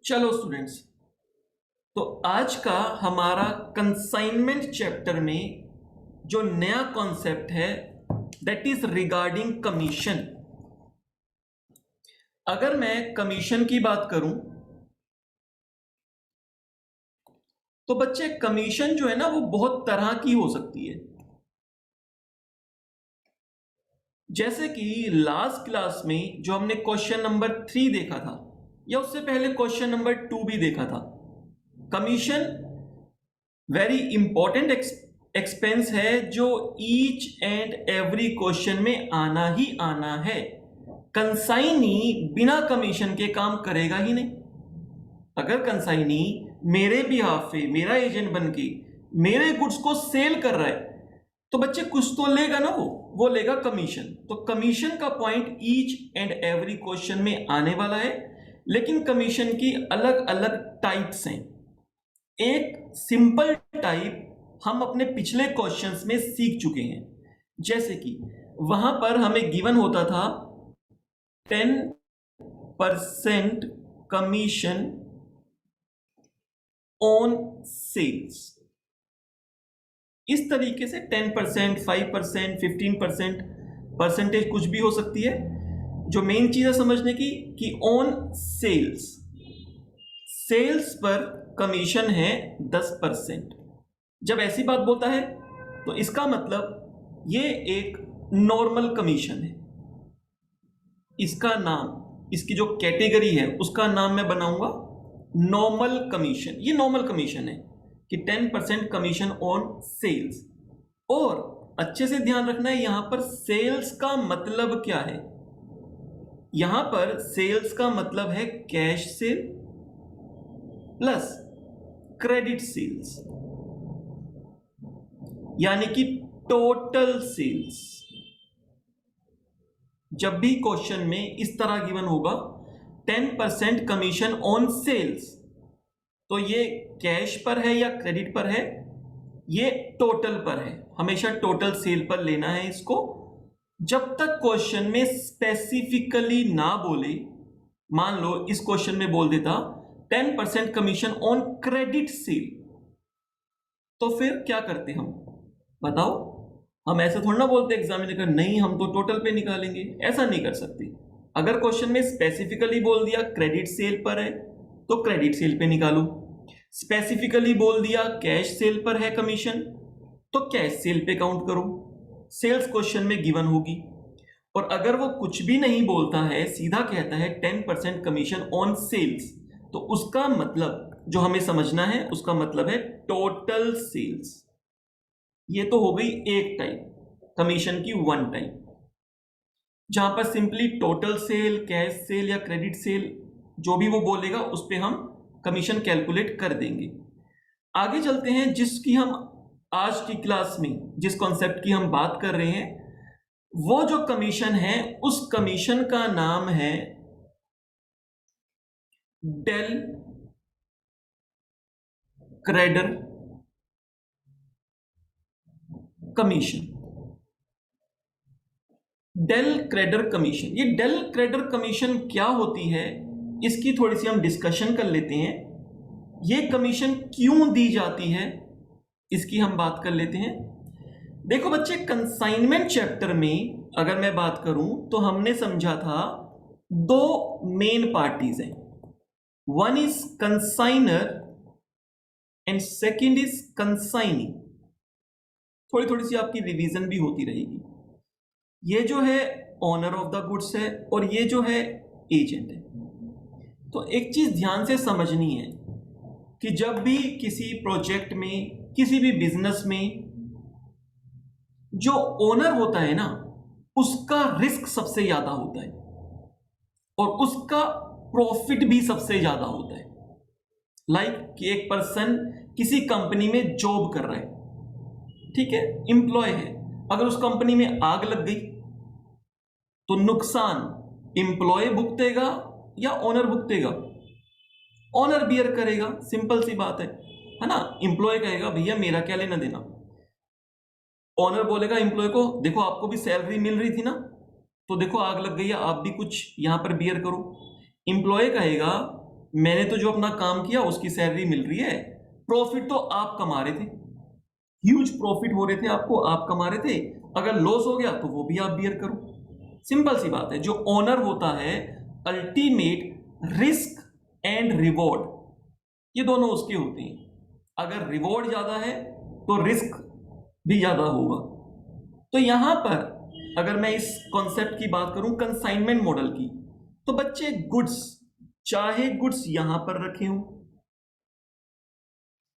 चलो स्टूडेंट्स, तो आज का हमारा कंसाइनमेंट चैप्टर में जो नया कॉन्सेप्ट है दैट इज रिगार्डिंग कमीशन। अगर मैं कमीशन की बात करूं तो बच्चे कमीशन जो है ना वो बहुत तरह की हो सकती है। जैसे कि लास्ट क्लास में जो हमने क्वेश्चन नंबर 3 देखा था या उससे पहले क्वेश्चन नंबर 2 भी देखा था, कमीशन वेरी इंपॉर्टेंट एक्सपेंस है जो ईच एंड एवरी क्वेश्चन में आना ही आना है। कंसाइनी बिना कमीशन के काम करेगा ही नहीं। अगर कंसाइनी मेरे बिहाफ पे मेरा एजेंट बन के मेरे गुड्स को सेल कर रहा है तो बच्चे कुछ तो लेगा ना, वो लेगा कमीशन। तो कमीशन का point each and every question में आने वाला है, लेकिन कमीशन की अलग अलग टाइप्स हैं। एक सिंपल टाइप हम अपने पिछले क्वेश्चंस में सीख चुके हैं, जैसे कि वहां पर हमें गिवन होता था 10% कमीशन ऑन सेल्स। इस तरीके से 10%, 5%, 15% परसेंटेज कुछ भी हो सकती है। जो मेन चीज है समझने की कि ऑन सेल्स, सेल्स पर कमीशन है 10%। जब ऐसी बात बोलता है तो इसका मतलब ये एक नॉर्मल कमीशन है। इसका नाम, इसकी जो कैटेगरी है उसका नाम मैं बनाऊंगा नॉर्मल कमीशन। ये नॉर्मल कमीशन है कि 10% कमीशन ऑन सेल्स। और अच्छे से ध्यान रखना है यहां पर सेल्स का मतलब क्या है। यहां पर सेल्स का मतलब है cash sale plus credit sales, यानी कि टोटल सेल्स। जब भी क्वेश्चन में इस तरह गिवन होगा 10% कमीशन ऑन सेल्स, तो ये कैश पर है या क्रेडिट पर है, ये टोटल पर है। हमेशा टोटल सेल पर लेना है इसको। जब तक क्वेश्चन में स्पेसिफिकली ना बोले, मान लो इस क्वेश्चन में बोल देता 10% कमीशन ऑन क्रेडिट सेल, तो फिर क्या करते हम बताओ। हम ऐसा थोड़ा ना बोलते एग्जामिनर नहीं हम तो टोटल पे निकालेंगे, ऐसा नहीं कर सकते। अगर क्वेश्चन में स्पेसिफिकली बोल दिया क्रेडिट सेल पर है तो क्रेडिट सेल पे निकालो, स्पेसिफिकली बोल दिया कैश सेल पर है कमीशन तो कैश सेल पे काउंट करो। सेल्स क्वेश्चन में गिवन होगी। और अगर वो कुछ भी नहीं बोलता है, सीधा कहता है 10% कमीशन ऑन सेल्स, तो उसका मतलब जो हमें समझना है उसका मतलब है टोटल सेल्स। ये तो हो गई एक टाइप कमीशन की, वन टाइप, जहां पर simply total sale, cash cell या क्रेडिट सेल जो भी वो बोलेगा उस पर हम कमीशन कैलकुलेट कर देंगे। आगे चलते हैं, जिसकी हम आज की क्लास में जिस कॉन्सेप्ट की हम बात कर रहे हैं, वो जो कमीशन है उस कमीशन का नाम है del credere commission. Del credere commission, ये डेल क्रेडर कमीशन क्या होती है इसकी थोड़ी सी हम डिस्कशन कर लेते हैं। ये कमीशन क्यों दी जाती है इसकी हम बात कर लेते हैं। देखो बच्चे, कंसाइनमेंट चैप्टर में अगर मैं बात करूं तो हमने समझा था दो मेन पार्टीज हैं, one is consignor and second is consignee. थोड़ी थोड़ी सी आपकी रिवीजन भी होती रहेगी। ये जो है ओनर ऑफ द गुड्स है और ये जो है एजेंट है। तो एक चीज ध्यान से समझनी है कि जब भी किसी प्रोजेक्ट में, किसी भी बिजनेस में जो ओनर होता है ना, उसका रिस्क सबसे ज्यादा होता है और उसका प्रॉफिट भी सबसे ज्यादा होता है। लाइक कि एक पर्सन किसी कंपनी में जॉब कर रहा है, ठीक है, एम्प्लॉय है। अगर उस कंपनी में आग लग गई तो नुकसान एम्प्लॉय भुगतेगा या ओनर भुगतेगा? ओनर बियर करेगा, सिंपल सी बात है ना। एम्प्लॉय कहेगा भैया मेरा क्या लेना देना। ओनर बोलेगा एम्प्लॉय को देखो आपको भी सैलरी मिल रही थी ना, तो देखो आग लग गई है, आप भी कुछ यहां पर बियर करो। एम्प्लॉय कहेगा मैंने तो जो अपना काम किया उसकी सैलरी मिल रही है, प्रॉफिट तो आप कमा रहे थे, ह्यूज प्रॉफिट हो रहे थे आपको, आप कमा रहे थे, अगर लॉस हो गया तो वो भी आप बियर करो। सिंपल सी बात है, जो ओनर होता है अल्टीमेट रिस्क एंड रिवॉर्ड ये दोनों उसके होते हैं। अगर रिवॉर्ड ज्यादा है तो रिस्क भी ज्यादा होगा। तो यहां पर अगर मैं इस कॉन्सेप्ट की बात करूं कंसाइनमेंट मॉडल की, तो बच्चे गुड्स, चाहे गुड्स यहां पर रखे हों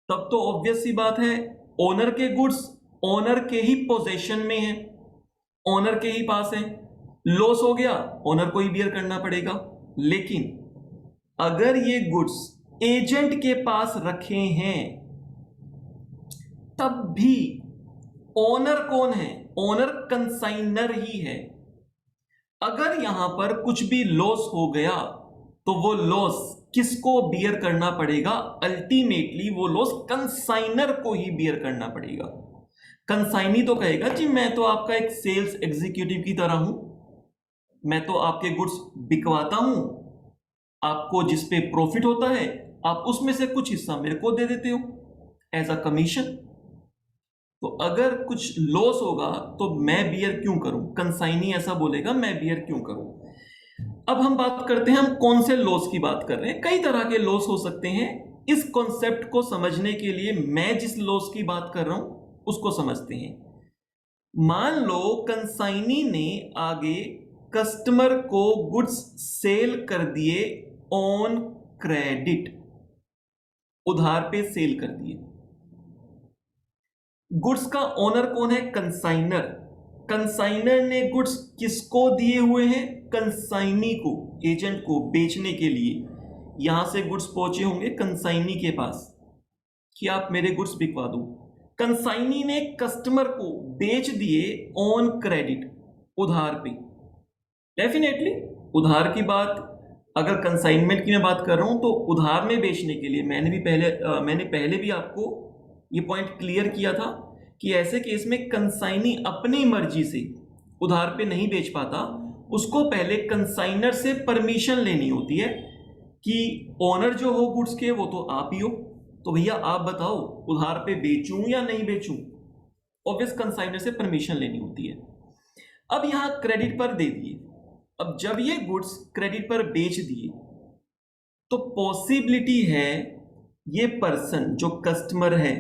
तब तो ऑब्वियस सी बात है ओनर के गुड्स ओनर के ही पोजेशन में है, ओनर के ही पास है, लॉस हो गया ओनर को ही बियर करना पड़ेगा। लेकिन अगर ये गुड्स एजेंट के पास रखे हैं तब भी ओनर कौन है, ओनर कंसाइनर ही है। अगर यहां पर कुछ भी लॉस हो गया तो वो लॉस किसको बियर करना पड़ेगा, अल्टीमेटली वो लॉस कंसाइनर को ही बियर करना पड़ेगा। कंसाइनी तो कहेगा जी मैं तो आपका एक सेल्स एग्जीक्यूटिव की तरह हूं, मैं तो आपके गुड्स बिकवाता हूं, आपको जिस पे प्रॉफिट होता है आप उसमें से कुछ हिस्सा मेरे को दे देते हो एज अ कमीशन। तो अगर कुछ लॉस होगा तो मैं बियर क्यों करूं, कंसाइनी ऐसा बोलेगा मैं बियर क्यों करूं। अब हम बात करते हैं हम कौन से लॉस की बात कर रहे हैं, कई तरह के लॉस हो सकते हैं। इस कॉन्सेप्ट को समझने के लिए मैं जिस लॉस की बात कर रहा हूं उसको समझते हैं। मान लो कंसाइनी ने आगे कस्टमर को गुड्स सेल कर दिए ऑन क्रेडिट, उधार पे सेल कर दिए। गुड्स का ओनर कौन है, कंसाइनर। कंसाइनर ने गुड्स किसको दिए हुए हैं, कंसाइनी को, एजेंट को बेचने के लिए। यहां से गुड्स पहुंचे होंगे कंसाइनी के पास कि आप मेरे गुड्स बिकवा दो। कंसाइनी ने कस्टमर को बेच दिए ऑन क्रेडिट, उधार पे। डेफिनेटली उधार की बात, अगर कंसाइनमेंट की मैं बात कर रहा हूं तो उधार में बेचने के लिए मैंने पहले भी आपको ये पॉइंट क्लियर किया था कि ऐसे केस में कंसाइनी अपनी मर्जी से उधार पे नहीं बेच पाता, उसको पहले कंसाइनर से परमिशन लेनी होती है कि ओनर जो हो गुड्स के वो तो आप ही हो, तो भैया आप बताओ उधार पे बेचूं या नहीं बेचूं। ऑब्वियस कंसाइनर से परमिशन लेनी होती है। अब यहां क्रेडिट पर दे दिए, अब जब ये गुड्स क्रेडिट पर बेच दिए तो पॉसिबिलिटी है ये पर्सन जो कस्टमर है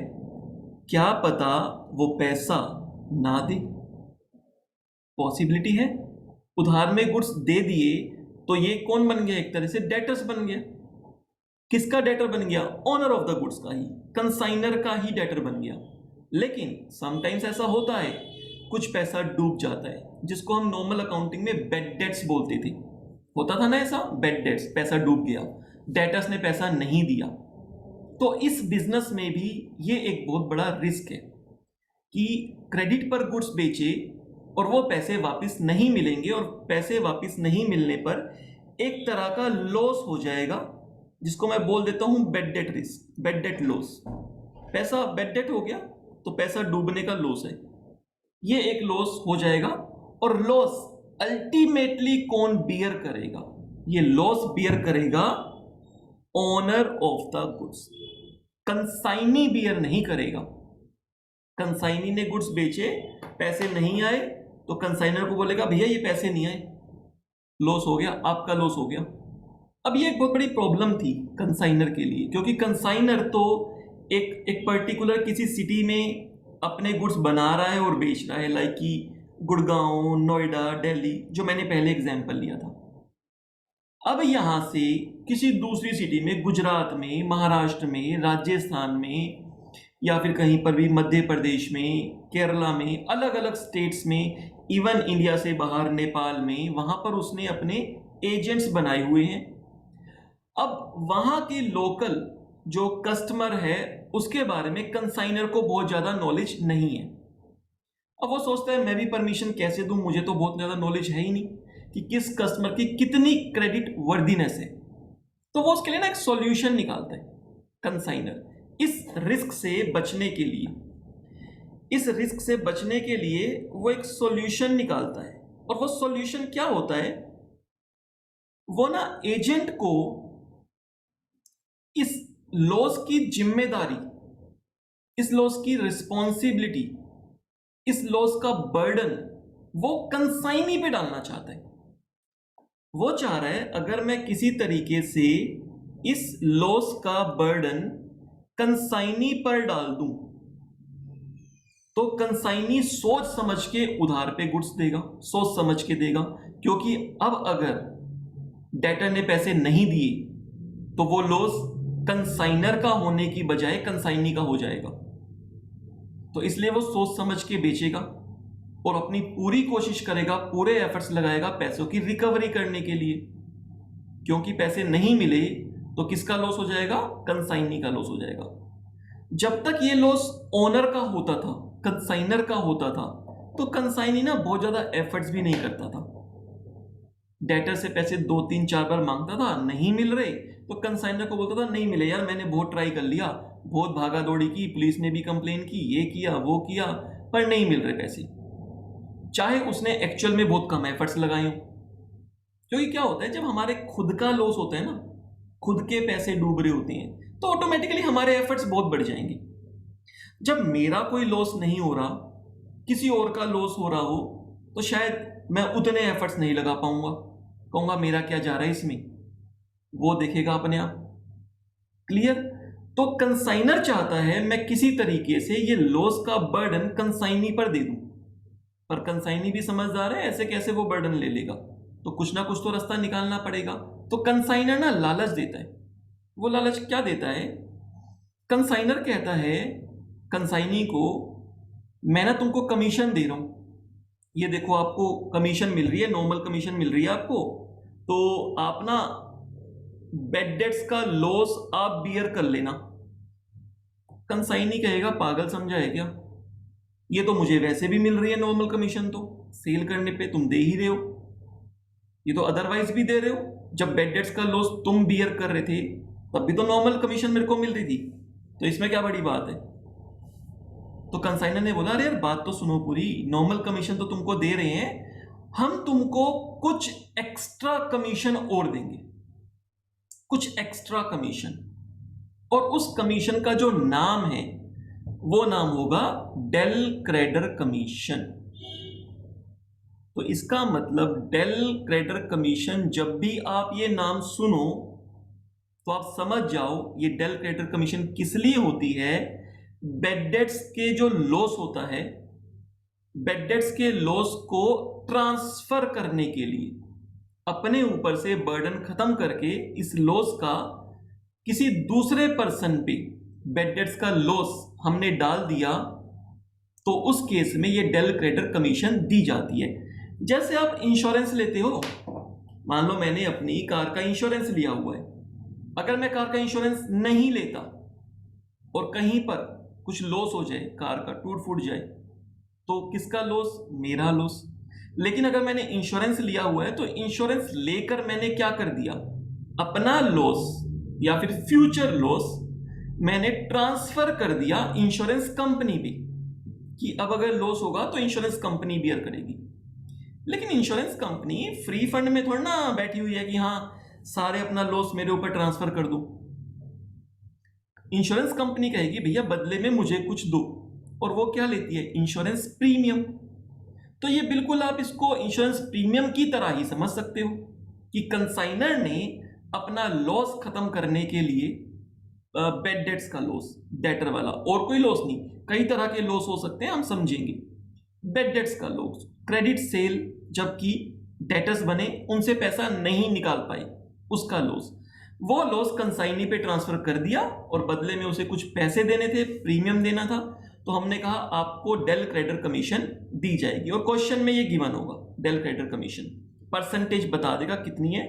क्या पता वो पैसा ना दे, पॉसिबिलिटी है। उधार में गुड्स दे दिए तो ये कौन बन गया, एक तरह से डेटर्स बन गया। किसका डेटर बन गया, ओनर ऑफ द गुड्स का ही, कंसाइनर का ही डेटर बन गया। लेकिन समटाइम्स ऐसा होता है कुछ पैसा डूब जाता है, जिसको हम नॉर्मल अकाउंटिंग में बेड डेट्स बोलते थे, होता था ना ऐसा, बेड डेट्स, पैसा डूब गया, डेटर्स ने पैसा नहीं दिया। तो इस बिजनेस में भी ये एक बहुत बड़ा रिस्क है कि क्रेडिट पर गुड्स बेचे और वो पैसे वापस नहीं मिलेंगे, और पैसे वापस नहीं मिलने पर एक तरह का लॉस हो जाएगा, जिसको मैं बोल देता हूं bed date risk, bed date loss. पैसा बेड डेट हो गया तो पैसा डूबने का लॉस है, ये एक लॉस हो जाएगा। और लॉस अल्टीमेटली कौन बियर करेगा, ये लॉस बियर करेगा owner of the goods, consignee bear नहीं करेगा। कंसाइनी ने गुड्स बेचे, पैसे नहीं आए तो कंसाइनर को बोलेगा भैया ये पैसे नहीं आए, लॉस हो गया, आपका लॉस हो गया। अब ये एक बहुत बड़ी प्रॉब्लम थी कंसाइनर के लिए, क्योंकि कंसाइनर तो एक पर्टिकुलर किसी सिटी में अपने गुड्स बना रहा है और बेच रहा है, लाइक कि गुड़गांव, नोएडा, दिल्ली, जो मैंने पहले एग्जांपल लिया था। अब यहां से किसी दूसरी सिटी में, गुजरात में, महाराष्ट्र में, राजस्थान में, या फिर कहीं पर भी मध्य प्रदेश में, केरला में, अलग अलग स्टेट्स में, इवन इंडिया से बाहर नेपाल में, वहां पर उसने अपने एजेंट्स बनाए हुए हैं। अब वहां के लोकल जो कस्टमर है उसके बारे में कंसाइनर को बहुत ज्यादा नॉलेज नहीं है। अब वो सोचता है मैं भी परमिशन कैसे दूं, मुझे तो बहुत ज्यादा नॉलेज है ही नहीं कि किस कस्टमर की कितनी क्रेडिट वर्दीनेस है। तो वो उसके लिए ना एक सॉल्यूशन निकालता है कंसाइनर, इस रिस्क से बचने के लिए, इस रिस्क से बचने के लिए वो एक सॉल्यूशन निकालता है। और वो सॉल्यूशन क्या होता है, वो ना एजेंट को लॉस की जिम्मेदारी, इस लॉस की रिस्पॉन्सिबिलिटी, इस लॉस का बर्डन वो कंसाइनी पे डालना चाहता है। वो चाह रहा है अगर मैं किसी तरीके से इस लॉस का बर्डन कंसाइनी पर डाल दूं तो कंसाइनी सोच समझ के उधार पे गुड्स देगा, सोच समझ के देगा, क्योंकि अब अगर डेटर ने पैसे नहीं दिए तो वो लॉस कंसाइनर का होने की बजाय कंसाइनी का हो जाएगा। तो इसलिए वो सोच समझ के बेचेगा और अपनी पूरी कोशिश करेगा, पूरे एफर्ट्स लगाएगा पैसों की रिकवरी करने के लिए, क्योंकि पैसे नहीं मिले तो किसका लॉस हो जाएगा? कंसाइनी का लॉस हो जाएगा। जब तक ये लॉस ओनर का होता था, कंसाइनर का होता था, तो कंसाइनी ना बहुत ज्यादा एफर्ट्स भी नहीं करता था। डेटर से पैसे 2-3-4 बार मांगता था, नहीं मिल रहे तो कंसाइनर को बोलता था नहीं मिले यार, मैंने बहुत ट्राई कर लिया, बहुत भागा दौड़ी की, पुलिस ने भी कंप्लेन की, ये किया वो किया, पर नहीं मिल रहे पैसे, चाहे उसने एक्चुअल में बहुत कम एफर्ट्स लगाए हो। क्योंकि क्या होता है, जब हमारे खुद का लॉस होता है ना, खुद के पैसे डूब रहे होते हैं, तो ऑटोमेटिकली हमारे एफर्ट्स बहुत बढ़ जाएंगे। जब मेरा कोई लॉस नहीं हो रहा, किसी और का लॉस हो रहा हो, तो शायद मैं उतने एफर्ट्स नहीं लगा पाऊंगा, कहूंगा मेरा क्या जा रहा है इसमें, वो देखेगा अपने आप। क्लियर? तो कंसाइनर चाहता है मैं किसी तरीके से ये लॉस का बर्डन कंसाइनी पर दे दूं, पर कंसाइनी भी समझदार है, ऐसे कैसे वो बर्डन ले लेगा, तो कुछ ना कुछ तो रास्ता निकालना पड़ेगा। तो कंसाइनर ना लालच देता है। वो लालच क्या देता है? कंसाइनर कहता है कंसाइनी को, मैं ना तुमको कमीशन दे रहा हूं, ये देखो आपको कमीशन मिल रही है, नॉर्मल कमीशन मिल रही है आपको, तो आप ना बेड डेट्स का लॉस आप बियर कर लेना। कंसाइनी कहेगा पागल समझा है क्या, ये तो मुझे वैसे भी मिल रही है नॉर्मल कमीशन, तो सेल करने पे तुम दे ही रहे हो, ये तो अदरवाइज भी दे रहे हो, जब बेड डेट्स का लॉस तुम बियर कर रहे थे तब भी तो नॉर्मल कमीशन मेरे को मिल रही थी, तो इसमें क्या बड़ी बात है। तो कंसाइनर ने बोला अरे यार बात तो सुनो पूरी, नॉर्मल कमीशन तो तुमको दे रहे हैं, हम तुमको कुछ एक्स्ट्रा कमीशन और देंगे, कुछ एक्स्ट्रा कमीशन, और उस कमीशन का जो नाम है वो नाम होगा डेल क्रेडर कमीशन। तो इसका मतलब डेल क्रेडर कमीशन, जब भी आप ये नाम सुनो तो आप समझ जाओ ये डेल क्रेडर कमीशन किस लिए होती है। बेड डेट्स के जो लॉस होता है, बेड डेट्स के लॉस को ट्रांसफर करने के लिए, अपने ऊपर से बर्डन खत्म करके इस लॉस का किसी दूसरे पर्सन पे बेड डेट्स का लॉस हमने डाल दिया, तो उस केस में ये डेल क्रेडर कमीशन दी जाती है। जैसे आप इंश्योरेंस लेते हो, मान लो मैंने अपनी कार का इंश्योरेंस लिया हुआ है, अगर मैं कार का इंश्योरेंस नहीं लेता और कहीं पर कुछ लॉस हो जाए, कार का टूट फूट जाए, तो किसका लॉस? मेरा लॉस। लेकिन अगर मैंने इंश्योरेंस लिया हुआ है तो इंश्योरेंस लेकर मैंने क्या कर दिया, अपना लॉस या फिर फ्यूचर लॉस मैंने ट्रांसफर कर दिया इंश्योरेंस कंपनी पे, कि अब अगर लॉस होगा तो इंश्योरेंस कंपनी बियर करेगी। लेकिन इंश्योरेंस कंपनी फ्री फंड में थोड़ा ना बैठी हुई है कि हाँ सारे अपना लॉस मेरे ऊपर ट्रांसफर कर दो। इंश्योरेंस कंपनी कहेगी भैया बदले में मुझे कुछ दो, और वो क्या लेती है? Insurance premium. तो ये बिल्कुल आप इसको इंश्योरेंस प्रीमियम की तरह ही समझ सकते हो कि कंसाइनर ने अपना लॉस खत्म करने के लिए बेड डेट्स का लॉस, डेटर वाला, और कोई लॉस नहीं, कई तरह के लॉस हो सकते हैं, हम समझेंगे। बेड डेट्स का लॉस, क्रेडिट सेल, जबकि डेटर्स बने उनसे पैसा नहीं निकाल पाए, उसका लॉस, वो लॉस कंसाइनी पे ट्रांसफर कर दिया और बदले में उसे कुछ पैसे देने थे, प्रीमियम देना था, तो हमने कहा आपको डेल क्रेडर कमीशन दी जाएगी, और क्वेश्चन में ये गिवन होगा डेल क्रेडर कमीशन, परसेंटेज बता देगा कितनी है।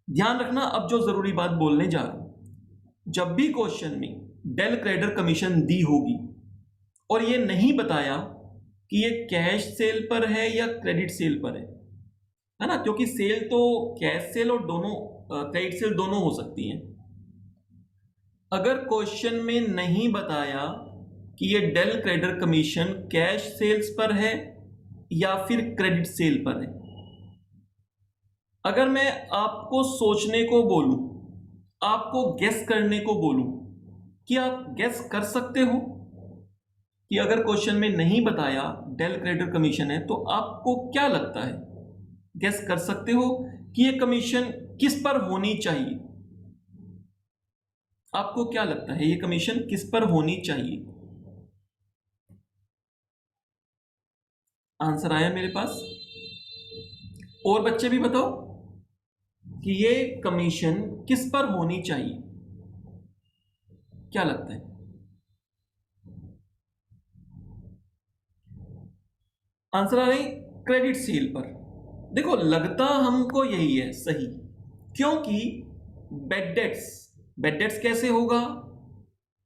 ध्यान रखना अब जो जरूरी बात बोलने जा रहा हूं, जब भी क्वेश्चन में डेल क्रेडर कमीशन दी होगी और ये नहीं बताया कि ये कैश सेल पर है या क्रेडिट सेल पर है ना, क्योंकि सेल तो कैश सेल और दोनों क्रेडिट सेल दोनों हो सकती हैं। अगर क्वेश्चन में नहीं बताया कि ये del credere commission cash sales पर है या फिर क्रेडिट सेल पर है, अगर मैं आपको सोचने को बोलूं, आपको गेस करने को बोलूं कि आप गैस कर सकते हो कि अगर क्वेश्चन में नहीं बताया डेल क्रेडिटर कमीशन है तो आपको क्या लगता है, गैस कर सकते हो कि ये कमीशन किस पर होनी चाहिए? आपको क्या लगता है ये कमीशन किस पर होनी चाहिए? आंसर आया मेरे पास? और बच्चे भी बताओ कि ये कमीशन किस पर होनी चाहिए, क्या लगता है? आंसर आ रही क्रेडिट सेल पर। देखो लगता हमको यही है सही, क्योंकि बेड डेट्स कैसे होगा?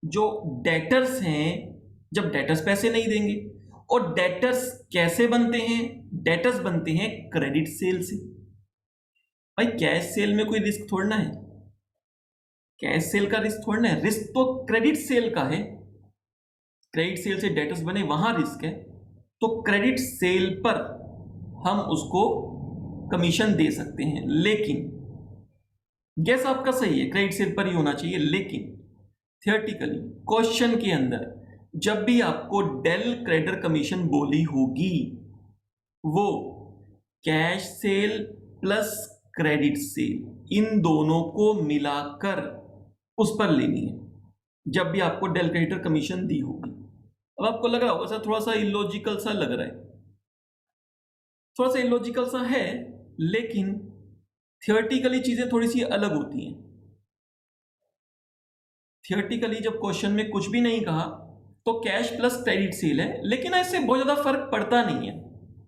जो डेटर्स हैं, जब डेटर्स पैसे नहीं देंगे, और डेटर्स कैसे बनते हैं? डेटर्स बनते हैं क्रेडिट सेल से। भाई कैश सेल में कोई रिस्क थोड़ना है, कैश सेल का रिस्क थोड़ना है, रिस्क तो क्रेडिट सेल का है। क्रेडिट सेल से डेटर्स बने वहां रिस्क है, तो क्रेडिट सेल पर हम उसको कमीशन दे सकते हैं। लेकिन गैस आपका सही है, क्रेडिट सेल पर ही होना चाहिए, लेकिन थियोरेटिकली क्वेश्चन के अंदर जब भी आपको डेल क्रेडिटर कमीशन बोली होगी वो cash sale plus credit sale इन दोनों को मिलाकर उस पर लेनी है, जब भी आपको डेल क्रेडिटर कमीशन दी होगी। अब आपको लग रहा होगा सर थोड़ा सा इलॉजिकल सा लग रहा है, थोड़ा सा इलॉजिकल सा है, लेकिन थियोरेटिकली चीजें थोड़ी सी अलग होती हैं। थियोरेटिकली जब क्वेश्चन में कुछ भी नहीं कहा तो कैश प्लस क्रेडिट सेल है, लेकिन इससे बहुत ज्यादा फर्क पड़ता नहीं है।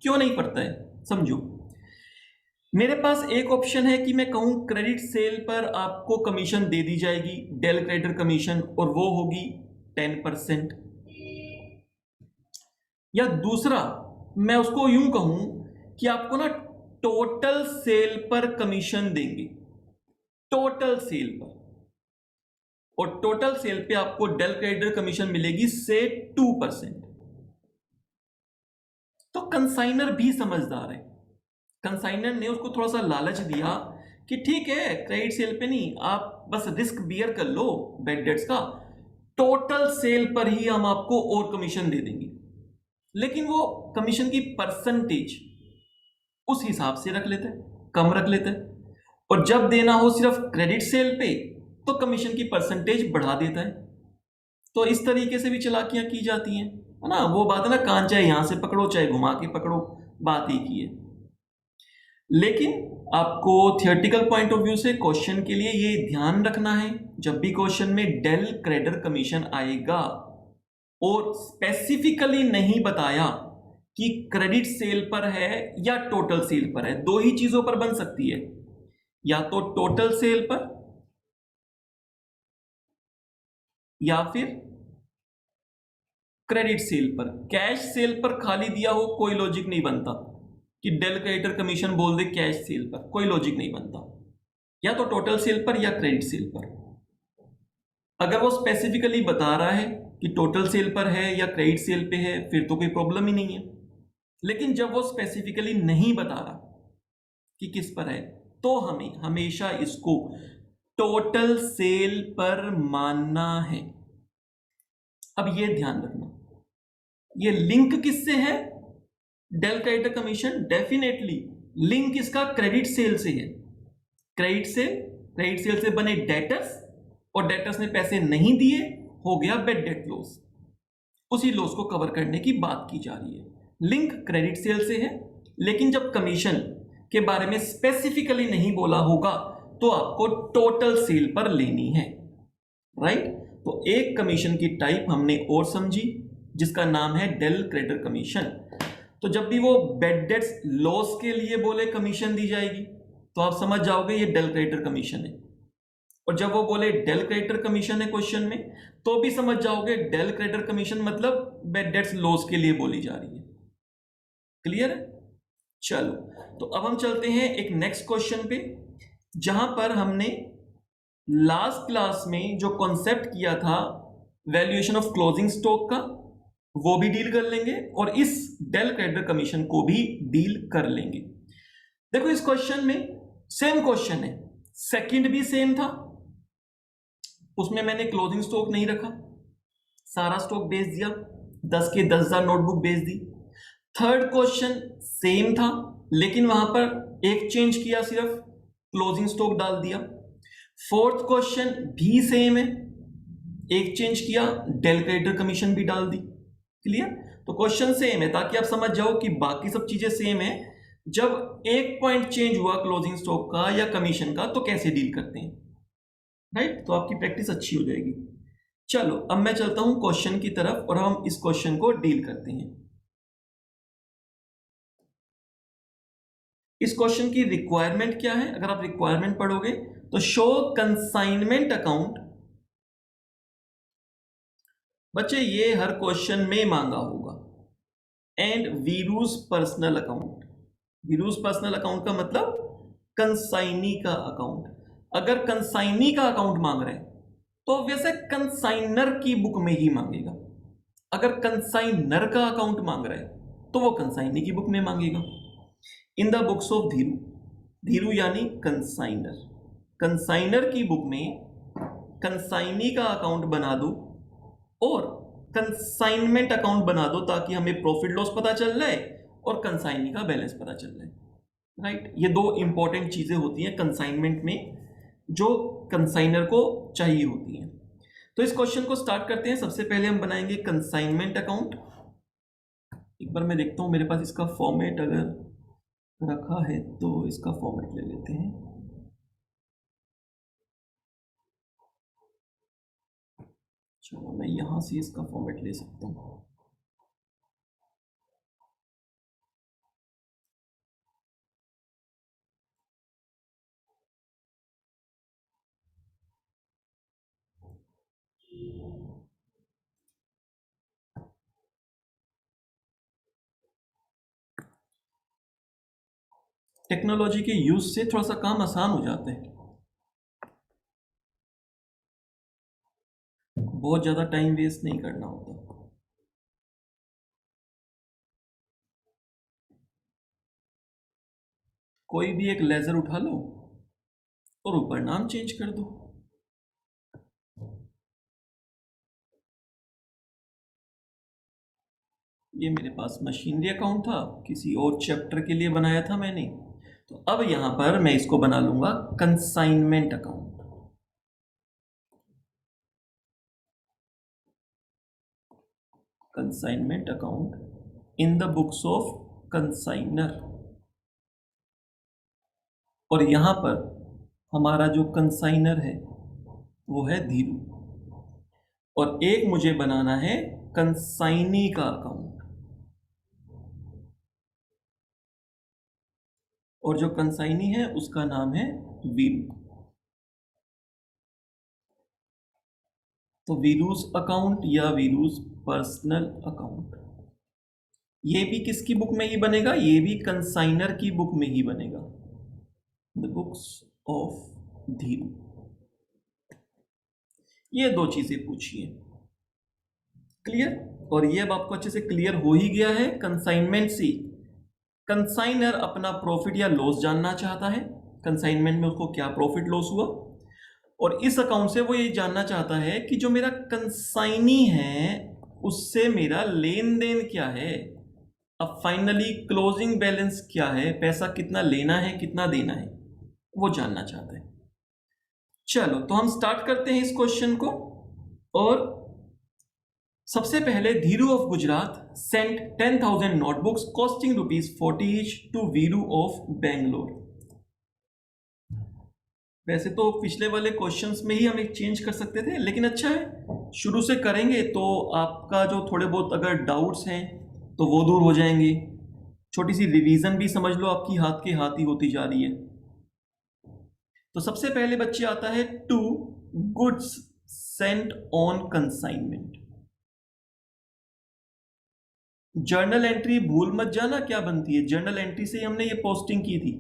क्यों नहीं पड़ता है समझो। मेरे पास एक ऑप्शन है कि मैं कहूं क्रेडिट सेल पर आपको कमीशन दे दी जाएगी, डेल क्रेडिटर कमीशन, और वो होगी 10%। या दूसरा मैं उसको यूं कहूं कि आपको ना टोटल सेल पर कमीशन देंगे, टोटल सेल पर, और टोटल सेल पे आपको डेल क्रेडिटर कमीशन मिलेगी से 2%। तो कंसाइनर भी समझदार है, कंसाइनर ने उसको थोड़ा सा लालच दिया कि ठीक है क्रेडिट सेल पे नहीं, आप बस रिस्क बियर कर लो बेड डेट्स का, टोटल सेल पर ही हम आपको और कमीशन दे देंगे, लेकिन वो कमीशन की परसेंटेज उस हिसाब से रख लेते हैं, कम रख लेते हैं, और जब देना हो सिर्फ क्रेडिट सेल पे तो कमीशन की परसेंटेज बढ़ा देता है। तो इस तरीके से भी चालाकियां की जाती हैं, है ना। वो बात है ना, कान चाहे यहां से पकड़ो चाहे घुमा के पकड़ो, बात ही की है। लेकिन आपको थियोरेटिकल पॉइंट ऑफ व्यू से क्वेश्चन के लिए ये ध्यान रखना है, जब भी क्वेश्चन में डेल क्रेडिटर कमीशन आएगा और स्पेसिफिकली नहीं बताया कि क्रेडिट सेल पर है या टोटल सेल पर है, दो ही चीजों पर बन सकती है, या तो टोटल सेल पर या फिर क्रेडिट सेल पर। कैश सेल पर खाली दिया हो कोई लॉजिक नहीं बनता कि डेल क्रेडिटर कमीशन बोल दे कैश सेल पर, कोई लॉजिक नहीं बनता। या तो टोटल सेल पर या क्रेडिट सेल पर। अगर वो स्पेसिफिकली बता रहा है कि टोटल सेल पर है या क्रेडिट सेल पे है फिर तो कोई प्रॉब्लम ही नहीं है, लेकिन जब वो स्पेसिफिकली नहीं बता रहा कि किस पर है तो हमें हमेशा इसको टोटल सेल पर मानना है। अब ये ध्यान रखना, ये लिंक किससे है del creditor commission? Definitely link इसका क्रेडिट सेल से है। क्रेडिट सेल से बने डेटर्स, और डेटर्स ने पैसे नहीं दिए, हो गया बेड डेट लॉस, उसी लॉस को कवर करने की बात की जा रही है। लिंक क्रेडिट सेल से है, लेकिन जब कमीशन के बारे में स्पेसिफिकली नहीं बोला होगा तो आपको टोटल सेल पर लेनी है, राइट। तो एक कमीशन की टाइप हमने और समझी जिसका नाम है डेल क्रेडिटर कमीशन। तो जब भी वो बेड डेट्स लॉस के लिए बोले कमीशन दी जाएगी तो आप समझ जाओगे ये डेल क्रेडिटर कमीशन है, और जब वो बोले डेल क्रेडिटर कमीशन है क्वेश्चन में तो भी समझ जाओगे डेल क्रेडिटर कमीशन मतलब बेड डेट्स लॉस के लिए बोली जा रही है। क्लियर है? चलो तो अब हम चलते हैं एक नेक्स्ट क्वेश्चन पे, जहां पर हमने लास्ट क्लास में जो कॉन्सेप्ट किया था वैल्यूएशन ऑफ क्लोजिंग स्टॉक का वो भी डील कर लेंगे, और इस डेल क्रेडिटर कमीशन को भी डील कर लेंगे। देखो इस क्वेश्चन में सेम क्वेश्चन है, सेकंड भी सेम था, उसमें मैंने क्लोजिंग स्टॉक नहीं रखा, सारा स्टॉक बेच दिया, 10 के 10,000 नोटबुक बेच दी। थर्ड क्वेश्चन सेम था, लेकिन वहां पर एक चेंज किया, सिर्फ क्लोजिंग स्टॉक डाल दिया। फोर्थ क्वेश्चन भी सेम है, एक चेंज किया, डेल क्रेडिटर कमीशन भी डाल दी। क्लियर? तो क्वेश्चन सेम है, ताकि आप समझ जाओ कि बाकी सब चीजें सेम है। जब एक पॉइंट चेंज हुआ क्लोजिंग स्टॉक का या कमीशन का, तो कैसे डील करते हैं, राइट? तो आपकी प्रैक्टिस अच्छी हो जाएगी। चलो अब मैं चलता हूं क्वेश्चन की तरफ और हम इस क्वेश्चन को डील करते हैं। इस क्वेश्चन की रिक्वायरमेंट क्या है? अगर आप रिक्वायरमेंट पढ़ोगे तो शो कंसाइनमेंट अकाउंट। बच्चे ये हर क्वेश्चन में मांगा होगा। And Veeru's personal account. Veeru's personal account का मतलब कंसाइनी का अकाउंट। अगर कंसाइनी का अकाउंट मांग रहे हैं तो वैसे कंसाइनर की बुक में ही मांगेगा। अगर कंसाइनर का अकाउंट मांग रहा है तो वो कंसाइनी की बुक में मांगेगा। इन the books of Dhiru, Dhiru यानी कंसाइनर, कंसाइनर की बुक में कंसाइनी का अकाउंट बना दो और कंसाइनमेंट अकाउंट बना दो, ताकि हमें प्रॉफिट लॉस पता चल जाए और कंसाइनी का बैलेंस पता चल जाए, राइट? ये दो इंपॉर्टेंट चीजें होती हैं कंसाइनमेंट में, जो कंसाइनर को चाहिए होती हैं। तो इस क्वेश्चन को स्टार्ट करते हैं। सबसे पहले हम बनाएंगे कंसाइनमेंट अकाउंट। एक बार मैं देखता हूं मेरे पास इसका फॉर्मेट अगर रखा है तो इसका फॉर्मेट ले लेते हैं। चलो मैं यहां से इसका फॉर्मेट ले सकता हूं। टेक्नोलॉजी के यूज से थोड़ा सा काम आसान हो जाता है, बहुत ज्यादा टाइम वेस्ट नहीं करना होता। कोई भी एक लेजर उठा लो और ऊपर नाम चेंज कर दो। ये मेरे पास मशीनरी अकाउंट था, किसी और चैप्टर के लिए बनाया था मैंने, तो अब यहां पर मैं इसको बना लूंगा consignment account. Consignment account in the books of consignor. और यहां पर हमारा जो कंसाइनर है वो है धीरू, और एक मुझे बनाना है कंसाइनी का अकाउंट, और जो कंसाइनी है उसका नाम है वीरू। तो वीरूज अकाउंट या वीरूज पर्सनल अकाउंट, ये भी किसकी बुक में ही बनेगा? ये भी कंसाइनर की बुक में ही बनेगा, द बुक्स ऑफ धीरू। ये दो चीजें पूछिए, क्लियर? और ये अब आपको अच्छे से क्लियर हो ही गया है। कंसाइनमेंट से कंसाइनर अपना प्रॉफिट या लॉस जानना चाहता है, कंसाइनमेंट में उसको क्या प्रॉफिट लॉस हुआ, और इस अकाउंट से वो ये जानना चाहता है कि जो मेरा कंसाइनी है उससे मेरा लेन देन क्या है। अब फाइनली क्लोजिंग बैलेंस क्या है, पैसा कितना लेना है कितना देना है, वो जानना चाहता है। चलो तो हम स्टार्ट करते हैं इस क्वेश्चन को। और सबसे पहले Dhiru of Gujarat sent 10,000 notebooks costing ₹40 each to Viru of Bangalore. वैसे तो पिछले वाले क्वेश्चंस में ही हम एक चेंज कर सकते थे, लेकिन अच्छा है शुरू से करेंगे तो आपका जो थोड़े बहुत अगर डाउट्स हैं तो वो दूर हो जाएंगे। छोटी सी रिवीजन भी समझ लो आपकी हाथ के हाथ ही होती जा रही है। तो सबसे पहले बच्चे आता है to goods sent on consignment. Journal entry भूल मत जाना क्या बनती है, जर्नल एंट्री से हमने ये पोस्टिंग की थी।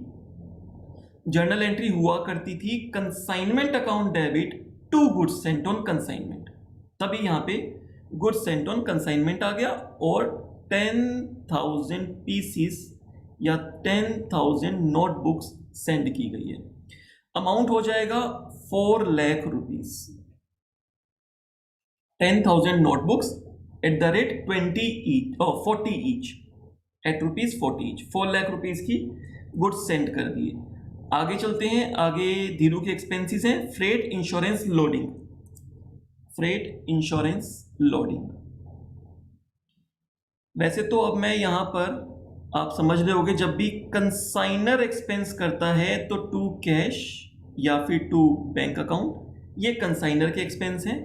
जर्नल एंट्री हुआ करती थी consignment account debit to goods sent on consignment, तभी यहां पे गुड्स सेंट ऑन कंसाइनमेंट आ गया और 10,000 पीसीस या 10,000 नोटबुक्स सेंड की गई है। अमाउंट हो जाएगा 4 lakh rupees. 10,000 notebooks at the rate 20 each or 40 each at rupees 40 each, 4 lakh rupees की गुड्स सेंड कर दिए। आगे चलते हैं, आगे धीरू के एक्सपेंसेस हैं freight insurance loading. Freight insurance loading, वैसे तो अब मैं यहां पर आप समझ रहे होगे, जब भी कंसाइनर एक्सपेंस करता है तो टू कैश या फिर टू बैंक अकाउंट, ये कंसाइनर के एक्सपेंस हैं।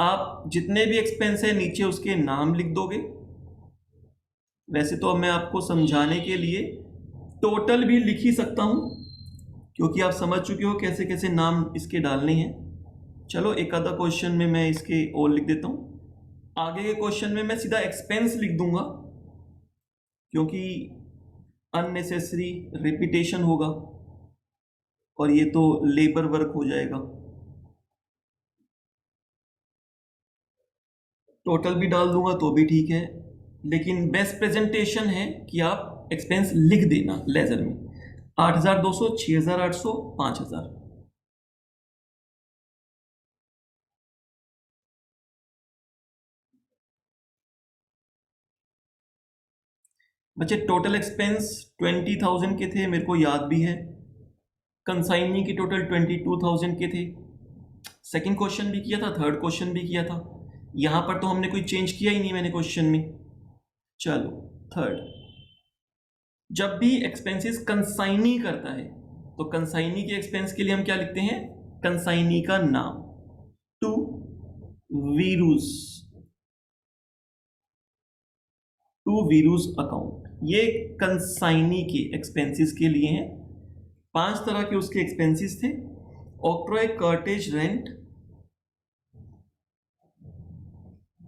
आप जितने भी एक्सपेंस है नीचे उसके नाम लिख दोगे। वैसे तो अब मैं आपको समझाने के लिए टोटल भी लिख ही सकता हूं, क्योंकि आप समझ चुके हो कैसे कैसे नाम इसके डालने हैं। चलो एक आधा क्वेश्चन में मैं इसके और लिख देता हूं। आगे के क्वेश्चन में मैं सीधा एक्सपेंस लिख दूंगा, क्योंकि अननेसेसरी रिपीटेशन होगा और ये तो लेबर वर्क हो जाएगा। टोटल भी डाल दूंगा तो भी ठीक है, लेकिन बेस्ट प्रेजेंटेशन है कि आप एक्सपेंस लिख देना लेजर में। 8,200, 6,800, 5,000। बच्चे टोटल एक्सपेंस 20,000 के थे, मेरे को याद भी है। कंसाइनी के टोटल 22,000 के थे। सेकंड क्वेश्चन भी किया था, थर्ड क्वेश्चन भी किया था। यहां पर तो हमने कोई चेंज किया ही नहीं मैंने क्वेश्चन में। चलो थर्ड, जब भी एक्सपेंसेस कंसाइनी करता है तो कंसाइनी के एक्सपेंस के लिए हम क्या लिखते हैं? कंसाइनी का नाम, to Veeru's, to Veeru's account. ये कंसाइनी के एक्सपेंसेस के लिए हैं। 5 तरह के उसके एक्सपेंसेस थे। Octroi cartage rent,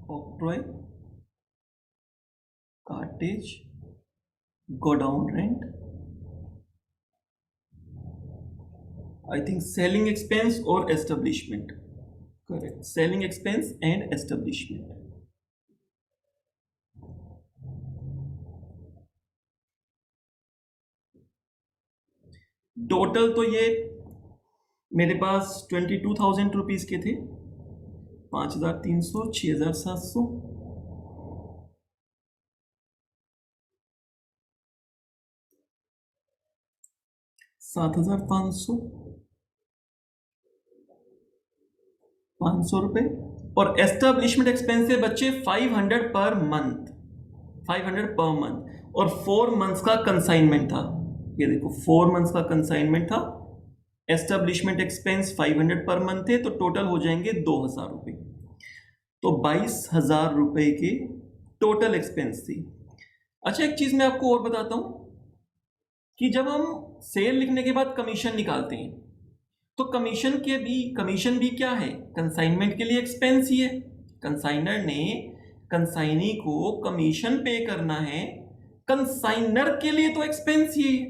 octroi cartage godown rent, I think selling expense और establishment. Correct, selling expense and establishment. Total तो ये मेरे पास 22,000 रुपीज के थे। 5,300, 6,700, 7,500, 500 रुपए। और एस्टेब्लिशमेंट एक्सपेंस है बच्चे 500 पर मंथ, 500 पर मंथ। और 4 मंथ्स का कंसाइनमेंट था। ये देखो 4 मंथ्स का कंसाइनमेंट था। एस्टेब्लिशमेंट एक्सपेंस 500 पर मंथ थे, तो टोटल हो जाएंगे 2,000 रुपए। तो 22,000 रुपए के टोटल एक्सपेंस थी। अच्छा, एक चीज मैं आपको और बताता हूं कि जब हम सेल लिखने के बाद कमीशन निकालते हैं तो कमीशन भी क्या है? कंसाइनमेंट के लिए एक्सपेंस ही है। कंसाइनर ने कंसाइनी को कमीशन पे करना है, कंसाइनर के लिए तो एक्सपेंस ही है,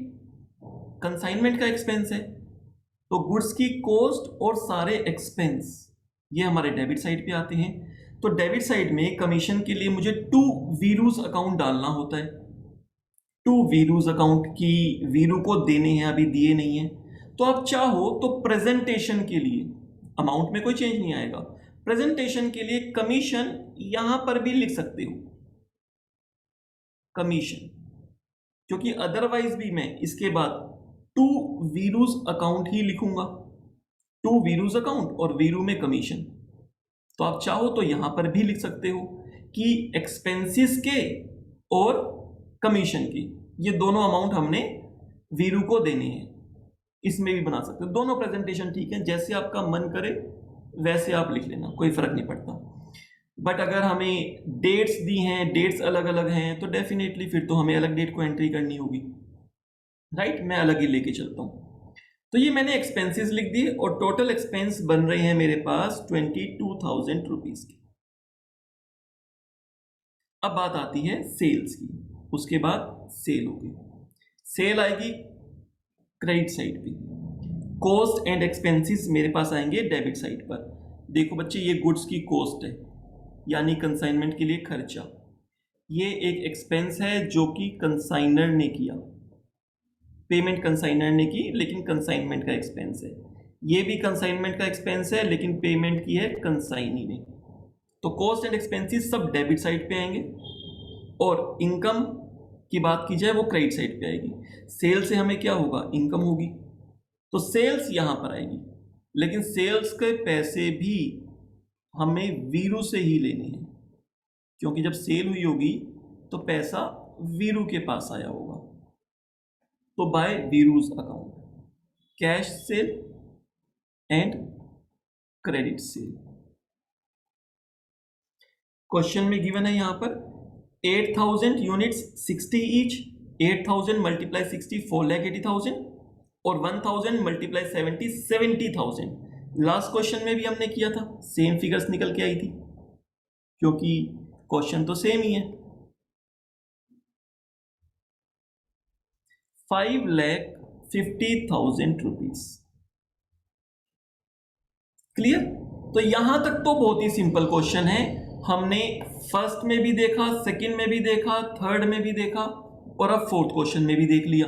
कंसाइनमेंट का एक्सपेंस है। तो गुड्स की कॉस्ट और सारे एक्सपेंस ये हमारे डेबिट साइड पे आते हैं। तो डेबिट साइड में कमीशन के लिए मुझे टू वीरूज अकाउंट डालना होता है। टू वीरूज अकाउंट की वीरू को देने हैं, अभी दिए नहीं है। तो आप चाहो तो प्रेजेंटेशन के लिए, अमाउंट में कोई चेंज नहीं आएगा, प्रेजेंटेशन के लिए कमीशन यहां पर भी लिख सकते हो, कमीशन। क्योंकि अदरवाइज भी मैं इसके बाद टू वीरूज अकाउंट ही लिखूंगा, टू वीरूज अकाउंट और वीरू में कमीशन। तो आप चाहो तो यहां पर भी लिख सकते हो कि एक्सपेंसेस के और कमीशन की ये दोनों अमाउंट हमने वीरू को देने हैं। इसमें भी बना सकते हो, दोनों प्रेजेंटेशन ठीक है, जैसे आपका मन करे वैसे आप लिख लेना, कोई फर्क नहीं पड़ता। बट अगर हमें डेट्स दी हैं, डेट्स अलग अलग हैं, तो डेफिनेटली फिर तो हमें अलग डेट को एंट्री करनी होगी, राइट? मैं अलग ही लेके चलता हूं। तो ये मैंने एक्सपेंसेस लिख दिए और टोटल एक्सपेंस बन रहे हैं मेरे पास 22,000 रुपीज के। अब बात आती है सेल्स की। उसके बाद सेल होगी, सेल आएगी क्रेडिट साइड पे, कॉस्ट एंड एक्सपेंसेस मेरे पास आएंगे डेबिट साइड पर। देखो बच्चे, ये गुड्स की कॉस्ट है, यानी कंसाइनमेंट के लिए खर्चा। ये एक एक्सपेंस है जो कि कंसाइनर ने किया, पेमेंट कंसाइनर ने की, लेकिन कंसाइनमेंट का एक्सपेंस है। ये भी कंसाइनमेंट का एक्सपेंस है, लेकिन पेमेंट की है कंसाइनी ने। तो कॉस्ट एंड एक्सपेंसेस सब डेबिट साइड पे आएंगे और इनकम की बात की जाए वो क्रेडिट साइड पे आएगी। सेल से हमें क्या होगा, इनकम होगी, तो सेल्स यहां पर आएगी, लेकिन सेल्स के पैसे भी हमें वीरू से ही लेने हैं, क्योंकि जब सेल हुई होगी तो पैसा वीरू के पास आया होगा। तो by Veeru's account, cash sale and credit sale. Question में गिवन है यहां पर 8000 यूनिट्स 60 ईच, 8000 मल्टीप्लाई 60 4,80,000 और 1000 मल्टीप्लाई 70 70,000। लास्ट क्वेश्चन में भी हमने किया था, सेम फिगर्स निकल के आई थी, क्योंकि क्वेश्चन तो सेम ही है। 5,50,000 रुपीज। क्लियर? तो यहां तक तो बहुत ही सिंपल क्वेश्चन है, हमने फर्स्ट में भी देखा, सेकंड में भी देखा, थर्ड में भी देखा और अब फोर्थ क्वेश्चन में भी देख लिया।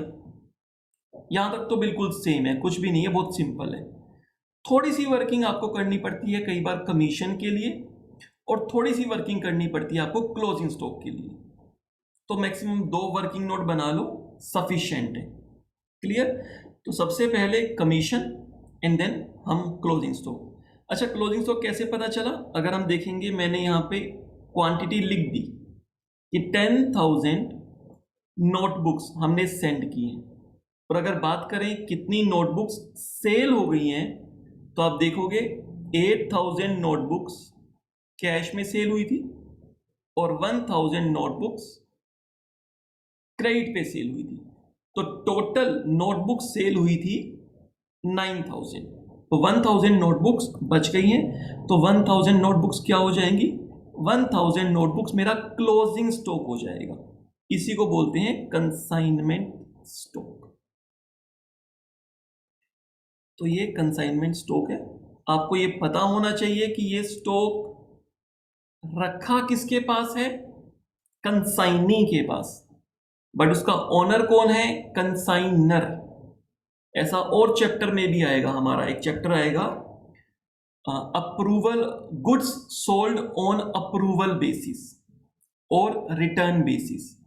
यहां तक तो बिल्कुल सेम है, कुछ भी नहीं है, बहुत सिंपल है। थोड़ी सी वर्किंग आपको करनी पड़ती है कई बार कमीशन के लिए, और थोड़ी सी वर्किंग करनी पड़ती है आपको क्लोजिंग स्टॉक के लिए। तो मैक्सिमम 2 वर्किंग नोट बना लो, सफिशिएंट है। क्लियर? तो सबसे पहले कमीशन एंड देन हम क्लोजिंग स्टॉक। अच्छा, क्लोजिंग स्टॉक कैसे पता चला? अगर हम देखेंगे, मैंने यहाँ पे क्वांटिटी लिख दी कि 10,000 नोटबुक्स हमने सेंड की हैं, और अगर बात करें कितनी नोटबुक्स सेल हो गई हैं, तो आप देखोगे 8,000 नोटबुक्स कैश में सेल हुई थी और 1,000 नोटबुक्स क्रेडिट पे सेल हुई थी। तो टोटल नोटबुक सेल हुई थी 9,000। तो 1,000 नोटबुक्स बच गई हैं, तो 1,000 नोटबुक्स क्या हो जाएंगी? 1,000 नोटबुक्स मेरा क्लोजिंग स्टॉक हो जाएगा। इसी को बोलते हैं कंसाइनमेंट स्टॉक। तो ये कंसाइनमेंट स्टॉक है। आपको ये पता होना चाहिए कि ये स्टॉक रखा किसके पास है? कंसाइनी के पास, बट उसका ओनर कौन है? कंसाइनर। ऐसा और चैप्टर में भी आएगा, हमारा एक चैप्टर आएगा approval, goods sold on approval basis और return basis.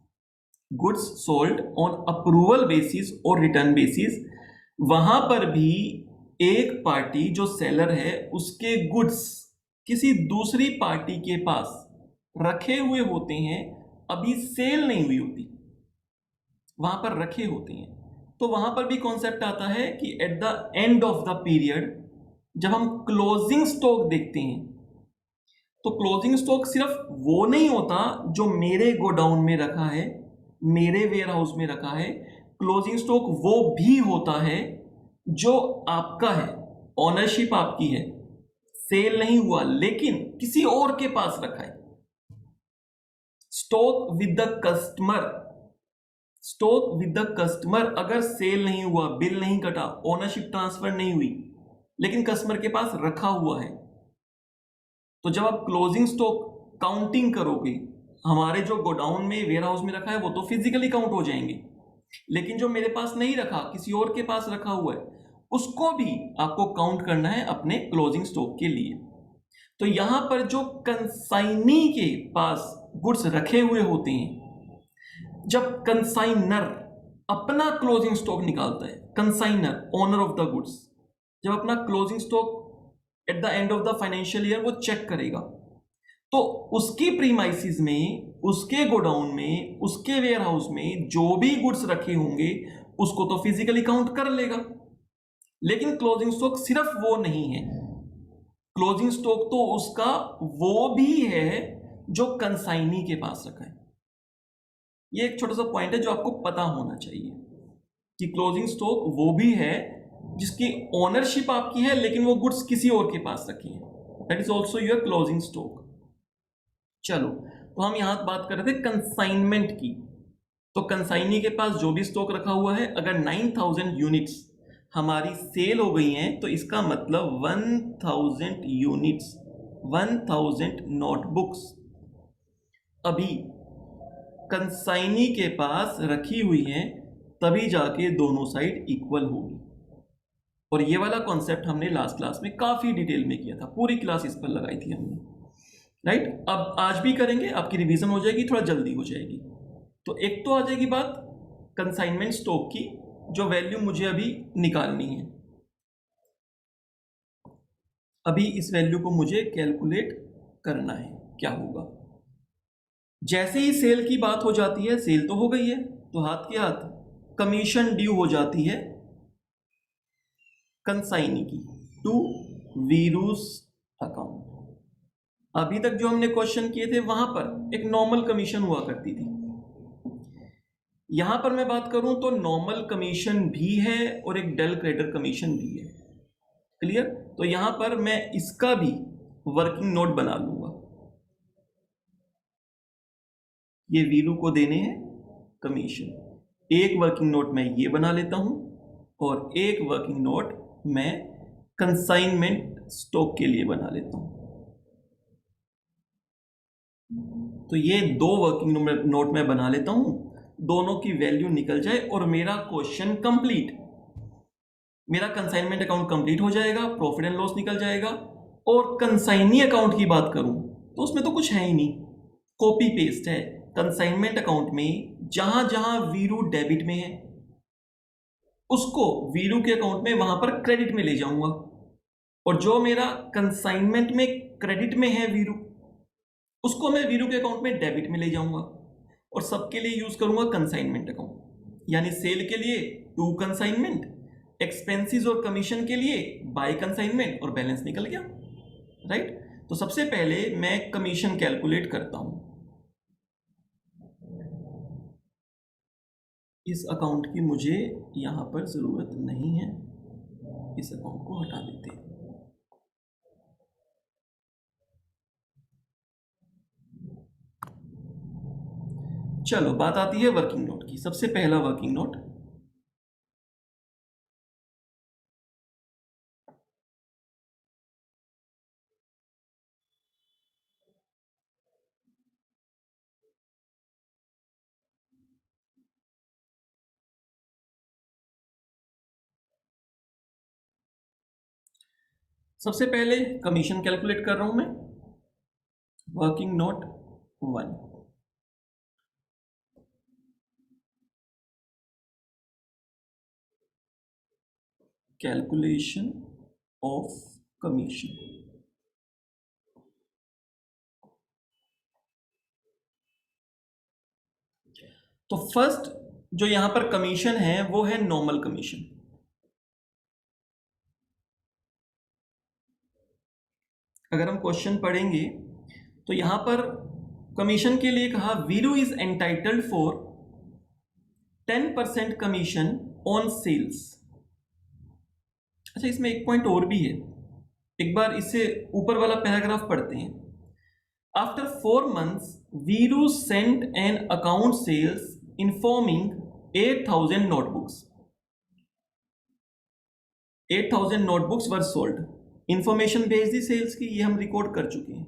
Goods sold on approval basis और रिटर्न बेसिस, वहां पर भी एक पार्टी जो सेलर है उसके गुड्स किसी दूसरी पार्टी के पास रखे हुए होते हैं, अभी सेल नहीं हुई होती, वहां पर रखे होते हैं। तो वहां पर भी कॉन्सेप्ट आता है कि eight the end of the period जब हम क्लोजिंग स्टॉक देखते हैं, तो क्लोजिंग स्टॉक सिर्फ वो नहीं होता जो मेरे गोडाउन में रखा है, मेरे वेयर हाउस में रखा है। क्लोजिंग स्टॉक वो भी होता है जो आपका है, ओनरशिप आपकी है, सेल नहीं हुआ लेकिन किसी और के पास रखा है। Stock with the customer, stock with the customer अगर सेल नहीं हुआ, बिल नहीं कटा, ओनरशिप ट्रांसफर नहीं हुई, लेकिन कस्टमर के पास रखा हुआ है, तो जब आप क्लोजिंग स्टॉक काउंटिंग करोगे, हमारे जो गोडाउन में वेयर हाउस में रखा है वो तो फिजिकली काउंट हो जाएंगे, लेकिन जो मेरे पास नहीं रखा, किसी और के पास रखा हुआ है, उसको भी आपको काउंट करना है अपने क्लोजिंग स्टॉक के लिए। तो यहां पर जो कंसाइनी के पास गुड्स रखे हुए होते हैं, जब कंसाइनर अपना क्लोजिंग स्टॉक निकालता है, consignor owner of the goods जब अपना closing stock at the end of the financial year वो चेक करेगा, तो उसकी प्रीमाइसिस में, उसके गोडाउन में, उसके वेयर हाउस में जो भी गुड्स रखे होंगे उसको तो फिजिकली काउंट कर लेगा, लेकिन क्लोजिंग स्टॉक सिर्फ वो नहीं है। क्लोजिंग स्टॉक तो उसका वो भी है जो कंसाइनी के पास रखा है। ये एक छोटा सा पॉइंट है जो आपको पता होना चाहिए कि क्लोजिंग स्टॉक वो भी है जिसकी ओनरशिप आपकी है लेकिन वो गुड्स किसी और के पास रखी है, that is also your closing stock. चलो, तो हम यहां बात कर रहे थे कंसाइनमेंट की। तो कंसाइनी के पास जो भी स्टॉक रखा हुआ है, अगर 9,000 यूनिट्स हमारी सेल हो गई हैं, तो इसका मतलब 1,000 यूनिट्स, 1,000 नोटबुक्स अभी कंसाइनी के पास रखी हुई हैं, तभी जाके दोनों साइड इक्वल होगी। और ये वाला कॉन्सेप्ट हमने लास्ट क्लास में काफी डिटेल में किया था, पूरी क्लास इस पर लगाई थी हमने राइट। अब आज भी करेंगे, आपकी रिवीजन हो जाएगी, थोड़ा जल्दी हो जाएगी। तो एक तो आ जाएगी बात कंसाइनमेंट स्टॉक की, जो वैल्यू मुझे अभी निकालनी है। अभी इस वैल्यू को मुझे कैलकुलेट करना है, क्या होगा। जैसे ही सेल की बात हो जाती है, सेल तो हो गई है, तो हाथ के हाथ कमीशन ड्यू हो जाती है कंसाइनी की टू वीरूस अकाउंट। अभी तक जो हमने क्वेश्चन किए थे वहां पर एक नॉर्मल कमीशन हुआ करती थी। यहां पर मैं बात करूं तो नॉर्मल कमीशन भी है और एक डेल क्रेडिटर कमीशन भी है। क्लियर। तो यहां पर मैं इसका भी वर्किंग नोट बना लूंगा। ये वीरू को देने हैं कमीशन। एक वर्किंग नोट मैं ये बना लेता हूं और एक वर्किंग नोट मैं कंसाइनमेंट स्टॉक के लिए बना लेता हूं। तो ये दो वर्किंग नोट मैं बना लेता हूं, दोनों की वैल्यू निकल जाए और मेरा क्वेश्चन कंप्लीट, मेरा कंसाइनमेंट अकाउंट कंप्लीट हो जाएगा, प्रॉफिट एंड लॉस निकल जाएगा। और कंसाइनी अकाउंट की बात करूं तो उसमें तो कुछ है ही नहीं, कॉपी पेस्ट है। कंसाइनमेंट अकाउंट में जहां जहां वीरू डेबिट में है, उसको वीरू के अकाउंट में वहां पर क्रेडिट में ले जाऊंगा, और जो मेरा कंसाइनमेंट में क्रेडिट में है वीरू, उसको मैं वीरू के अकाउंट में डेबिट में ले जाऊंगा। और सबके लिए यूज करूंगा कंसाइनमेंट अकाउंट, यानी सेल के लिए टू कंसाइनमेंट, एक्सपेंसेस और कमीशन के लिए बाय कंसाइनमेंट, और बैलेंस निकल गया। राइट। तो सबसे पहले मैं कमीशन कैलकुलेट करता हूं। इस अकाउंट की मुझे यहां पर जरूरत नहीं है, इस अकाउंट को हटा देते हैं। चलो बात आती है वर्किंग नोट की। सबसे पहला वर्किंग नोट, सबसे पहले कमीशन कैलकुलेट कर रहा हूं मैं। Working note 1, calculation of commission. तो फर्स्ट जो यहां पर कमीशन है वो है नॉर्मल कमीशन। अगर हम क्वेश्चन पढ़ेंगे तो यहां पर कमीशन के लिए कहा Viru is entitled for 10% commission on sales. अच्छा, इसमें एक पॉइंट और भी है, एक बार इससे ऊपर वाला पैराग्राफ पढ़ते हैं। After 4 months Viru sent an account sales informing 8,000 notebooks. 8,000 notebooks were sold. Information भेज दी सेल्स की, ये हम रिकॉर्ड कर चुके हैं।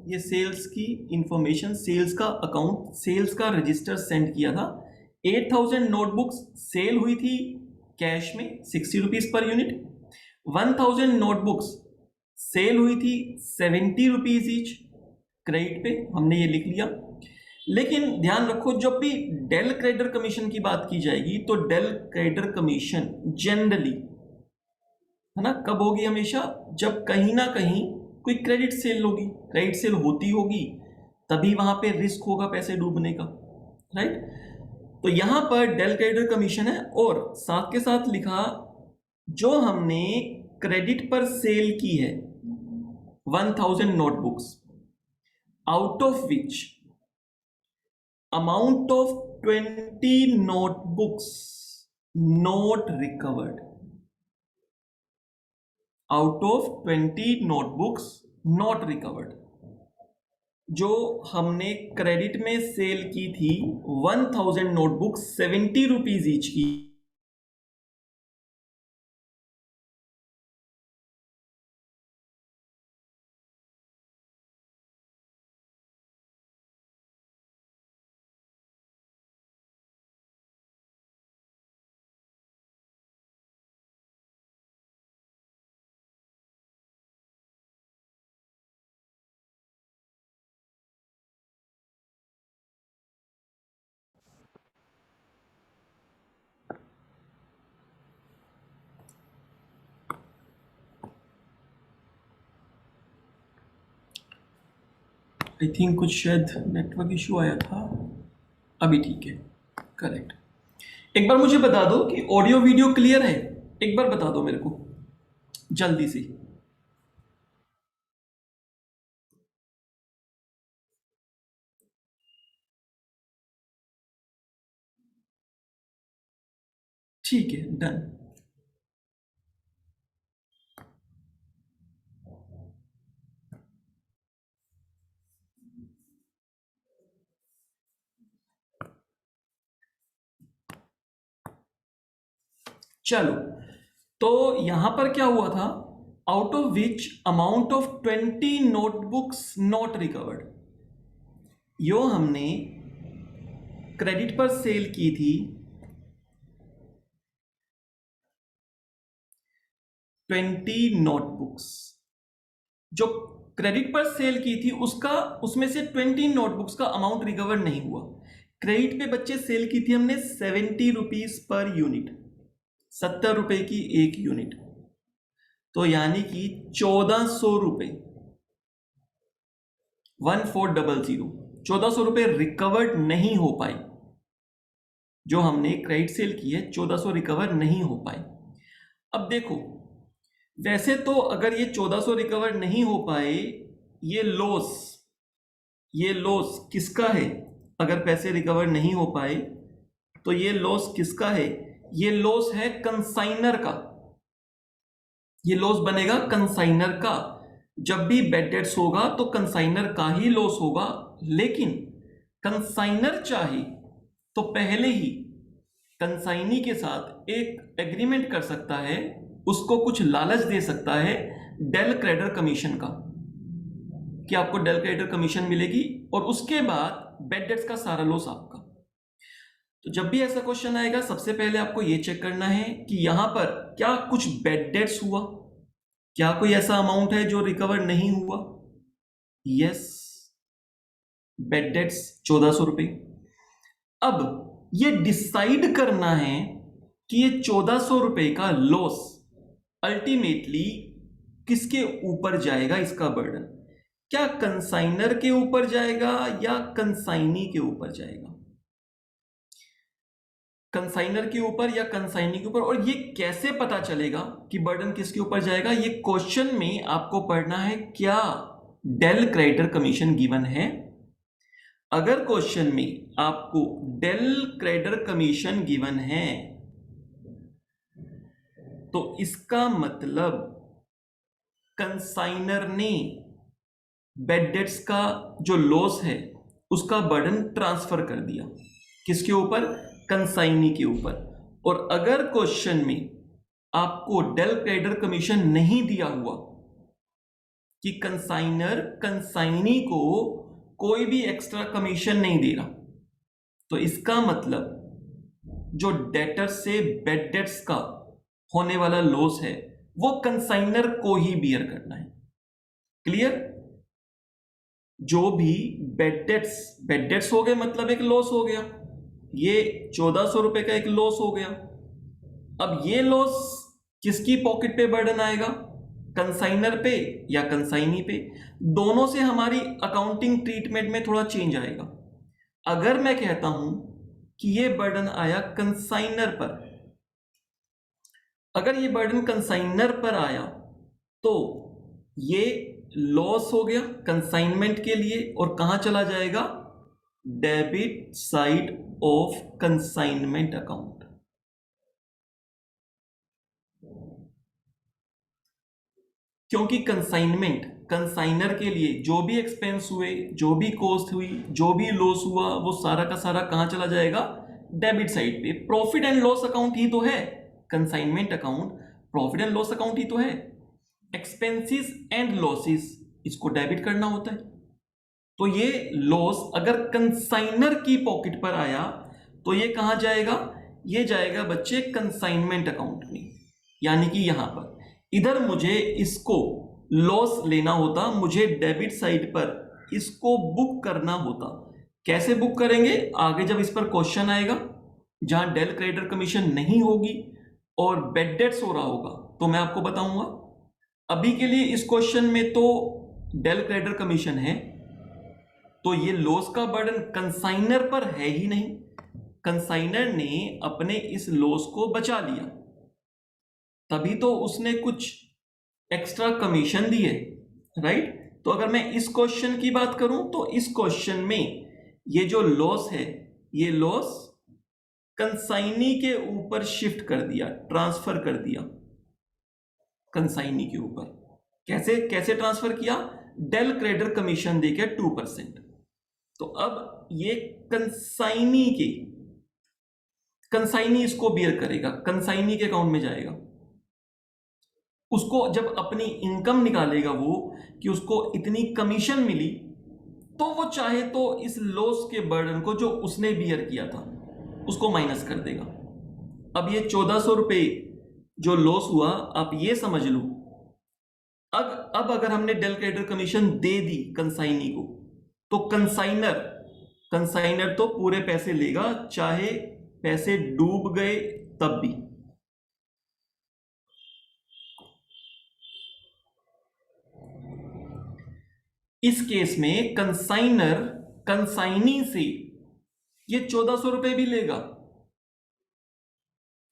ये सेल्स की इंफॉर्मेशन, सेल्स का अकाउंट, सेल्स का रजिस्टर सेंड किया था। 8,000 नोटबुक्स सेल हुई थी कैश में 60 rupees per unit. 1,000 notebooks cell हुई थी 70 रुपीज ईच क्रेडिट पे, हमने ये लिख लिया। लेकिन ध्यान रखो, जब भी डेल क्रेडिटर कमीशन की बात की जाएगी तो डेल क्रेडिटर कमीशन जनरली, है ना, कब होगी? हमेशा जब कहीं ना कहीं कोई क्रेडिट सेल होगी, क्रेडिट सेल होती होगी, तभी वहां पे रिस्क होगा पैसे डूबने का। राइट। तो यहां पर डेल क्रेडिटर कमीशन है, और साथ के साथ लिखा जो हमने क्रेडिट पर सेल की है 1,000 notebooks, out of which amount of 20 notebooks not recovered. Out of 20 notebooks not recovered, जो हमने क्रेडिट में सेल की थी 1,000 नोटबुक्स 70 रुपीज ईच की, आई थिंक कुछ शायद नेटवर्क इशू आया था, अभी ठीक है, करेक्ट। एक बार मुझे बता दो कि ऑडियो वीडियो क्लियर है, एक बार बता दो मेरे को जल्दी से। ठीक है, डन। चलो, तो यहां पर क्या हुआ था, out of which amount of 20 notebooks not recovered, यो हमने क्रेडिट पर सेल की थी 20 नोटबुक्स, जो क्रेडिट पर सेल की थी उसमें से 20 नोटबुक्स का अमाउंट रिकवर नहीं हुआ। क्रेडिट पे बच्चे सेल की थी हमने 70 रुपीज पर यूनिट, 70 रुपए की एक यूनिट, तो यानी कि 1400 रुपए, 1400, 1400 रुपए रिकवर्ड नहीं हो पाई। जो हमने क्रेडिट सेल की है 1400 रिकवर नहीं हो पाई। अब देखो, वैसे तो अगर ये 1400 रिकवर नहीं हो पाए, ये लॉस किसका है? अगर पैसे रिकवर नहीं हो पाए तो ये लॉस किसका है? ये लॉस है कंसाइनर का, ये लॉस बनेगा कंसाइनर का। जब भी बैड डेट्स होगा तो कंसाइनर का ही लॉस होगा, लेकिन कंसाइनर चाहे तो पहले ही कंसाइनी के साथ एक एग्रीमेंट कर सकता है, उसको कुछ लालच दे सकता है डेल क्रेडिटर कमीशन का, कि आपको डेल क्रेडिटर कमीशन मिलेगी, और उसके बाद बैड डेट्स का सारा लॉस आपका। तो जब भी ऐसा क्वेश्चन आएगा, सबसे पहले आपको यह चेक करना है कि यहां पर क्या कुछ बैड डेट्स हुआ, क्या कोई ऐसा अमाउंट है जो रिकवर नहीं हुआ? यस, बैड डेट्स 1400 रुपए। अब ये डिसाइड करना है कि ये 1400 रुपए का लॉस अल्टीमेटली किसके ऊपर जाएगा, इसका बर्डन क्या कंसाइनर के ऊपर जाएगा या कंसाइनी के ऊपर जाएगा? कंसाइनर के ऊपर या कंसाइनी के ऊपर। और ये कैसे पता चलेगा कि बर्डन किसके ऊपर जाएगा? ये क्वेश्चन में आपको पढ़ना है क्या डेल क्रेडिटर कमीशन गिवन है। अगर क्वेश्चन में आपको डेल क्रेडिटर कमीशन गिवन है तो इसका मतलब कंसाइनर ने बैड डेट्स का जो लॉस है उसका बर्डन ट्रांसफर कर दिया किसके ऊपर? कंसाइनी के ऊपर। और अगर क्वेश्चन में आपको डेल क्रेडिटर कमीशन नहीं दिया हुआ कि कंसाइनर कंसाइनी को कोई भी एक्स्ट्रा कमीशन नहीं दे रहा, तो इसका मतलब जो डेटर से बैड डेट्स का होने वाला लॉस है वो कंसाइनर को ही बियर करना है। क्लियर? जो भी बैड डेट्स हो गए मतलब एक लॉस हो गया, ये 1400 रुपए का एक लॉस हो गया। अब ये लॉस किसकी पॉकेट पे बर्डन आएगा? कंसाइनर पे या कंसाइनी पे? दोनों से हमारी अकाउंटिंग ट्रीटमेंट में थोड़ा चेंज आएगा। अगर मैं कहता हूं कि ये बर्डन आया कंसाइनर पर, अगर ये बर्डन कंसाइनर पर आया तो ये लॉस हो गया कंसाइनमेंट के लिए, और कहां चला जाएगा? Debit side of consignment account. क्योंकि कंसाइनमेंट कंसाइनर के लिए जो भी एक्सपेंस हुए, जो भी कॉस्ट हुई, जो भी लॉस हुआ, वो सारा का सारा कहां चला जाएगा? डेबिट साइड पे। प्रॉफिट एंड लॉस अकाउंट ही तो है consignment account, profit and loss account ही तो है। एक्सपेंसेस एंड लॉसेस इसको डेबिट करना होता है। तो ये लॉस अगर कंसाइनर की पॉकेट पर आया तो ये कहां जाएगा? ये जाएगा बच्चे कंसाइनमेंट अकाउंट में, यानी कि यहां पर। इधर मुझे इसको लॉस लेना होता, मुझे डेबिट साइड पर इसको बुक करना होता। कैसे बुक करेंगे? आगे जब इस पर क्वेश्चन आएगा जहां डेल क्रेडिटर कमीशन नहीं होगी और बैड डेट्स हो रहा होगा तो मैं आपको बताऊंगा। अभी के लिए इस क्वेश्चन में तो डेल क्रेडिटर कमीशन है, तो ये लॉस का बर्डन कंसाइनर पर है ही नहीं, कंसाइनर ने अपने इस लॉस को बचा लिया, तभी तो उसने कुछ एक्स्ट्रा कमीशन दिए, राइट। तो अगर मैं इस क्वेश्चन की बात करूं तो इस क्वेश्चन में ये जो लॉस है, ये लॉस कंसाइनी के ऊपर शिफ्ट कर दिया, ट्रांसफर कर दिया कंसाइनी के ऊपर। कैसे कैसे ट्रांसफर किया? डेल क्रेडिटर कमीशन देके 2%। तो अब ये कंसाइनी इसको बियर करेगा, कंसाइनी के अकाउंट में जाएगा, उसको जब अपनी इनकम निकालेगा वो कि उसको इतनी कमीशन मिली, तो वो चाहे तो इस लॉस के बर्डन को जो उसने बियर किया था उसको माइनस कर देगा। अब ये 1400 रुपए जो लॉस हुआ, आप ये समझ लो, अब अगर हमने डेल क्रेडिटर कमीशन दे दी कंसाइनी को, तो कंसाइनर तो पूरे पैसे लेगा, चाहे पैसे डूब गए तब भी। इस केस में कंसाइनी से ये 1400 रुपए भी लेगा,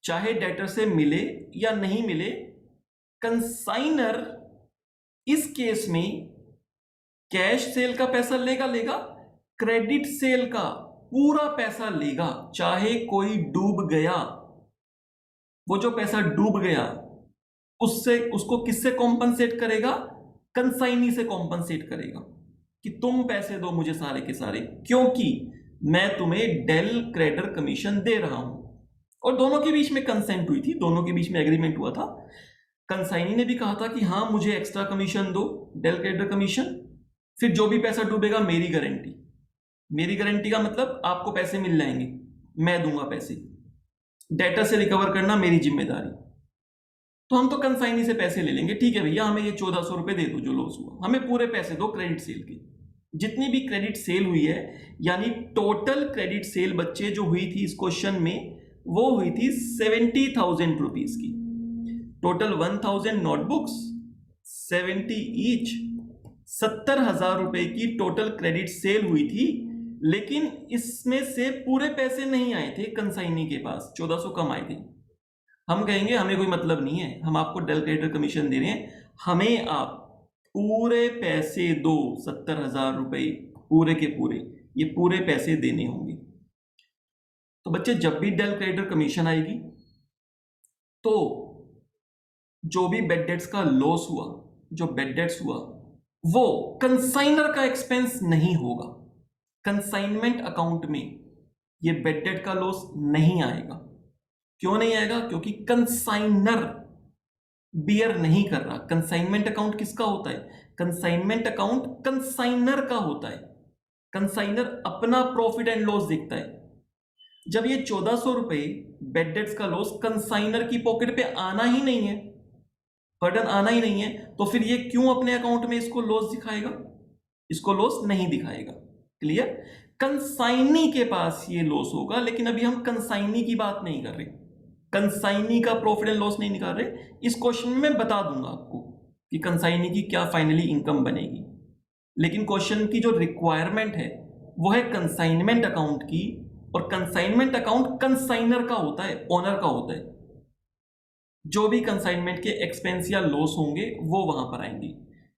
चाहे डेटर से मिले या नहीं मिले। कंसाइनर इस केस में कैश सेल का पैसा लेगा, क्रेडिट सेल का पूरा पैसा लेगा, चाहे कोई डूब गया। वो जो पैसा डूब गया उसको किससे कॉम्पनसेट करेगा? कंसाइनी से कॉम्पनसेट करेगा कि तुम पैसे दो मुझे सारे के सारे, क्योंकि मैं तुम्हें डेल क्रेडिटर कमीशन दे रहा हूं। और दोनों के बीच में कंसेंट हुई थी, दोनों के बीच में एग्रीमेंट हुआ था। कंसाइनी ने भी कहा था कि हाँ मुझे एक्स्ट्रा कमीशन दो, डेल क्रेडिटर कमीशन, फिर जो भी पैसा डूबेगा मेरी गारंटी का मतलब आपको पैसे मिल जाएंगे, मैं दूंगा पैसे, डेटर से रिकवर करना मेरी जिम्मेदारी। तो हम तो कंसाइनी से पैसे ले लेंगे, ठीक है भैया हमें ये 1400 रुपए दे दो जो लॉस हुआ, हमें पूरे पैसे दो क्रेडिट सेल के। जितनी भी क्रेडिट सेल हुई है, यानी टोटल क्रेडिट सेल बच्चे जो हुई थी इस क्वेश्चन में, वो हुई थी 70,000 रुपीज की। टोटल 1000 नोटबुक्स, 70 ईच, 70,000 रुपए की टोटल क्रेडिट सेल हुई थी। लेकिन इसमें से पूरे पैसे नहीं आए थे कंसाइनी के पास, 1400 कम आए थे। हम कहेंगे हमें कोई मतलब नहीं है, हम आपको डेल क्रेडिटर कमीशन दे रहे हैं, हमें आप पूरे पैसे दो, 70,000 रुपए पूरे के पूरे, ये पूरे पैसे देने होंगे। तो बच्चे जब भी डेल क्रेडिटर कमीशन आएगी तो जो भी बेड डेट्स का लॉस हुआ, जो बेड डेट्स हुआ, वो कंसाइनर का एक्सपेंस नहीं होगा। कंसाइनमेंट अकाउंट में ये बेड डेट का लॉस नहीं आएगा। क्यों नहीं आएगा? क्योंकि कंसाइनर बियर नहीं कर रहा। कंसाइनमेंट अकाउंट किसका होता है? कंसाइनमेंट अकाउंट कंसाइनर का होता है। कंसाइनर अपना प्रॉफिट एंड लॉस देखता है। जब ये 1400 रुपए बेड डेट्स का लॉस कंसाइनर की पॉकेट पे आना ही नहीं है, बर्डन आना ही नहीं है, तो फिर ये क्यों अपने अकाउंट में इसको लॉस दिखाएगा? इसको लॉस नहीं दिखाएगा। क्लियर? कंसाइनी के पास ये लॉस होगा, लेकिन अभी हम कंसाइनी की बात नहीं कर रहे, कंसाइनी का प्रॉफिट एंड लॉस नहीं निकाल रहे। इस क्वेश्चन में मैं बता दूंगा आपको कि कंसाइनी की क्या फाइनली इनकम बनेगी, लेकिन क्वेश्चन की जो रिक्वायरमेंट है वो है कंसाइनमेंट अकाउंट की, और कंसाइनमेंट अकाउंट कंसाइनर का होता है, ओनर का होता है। जो भी कंसाइनमेंट के एक्सपेंस या लॉस होंगे वो वहां पर आएंगे।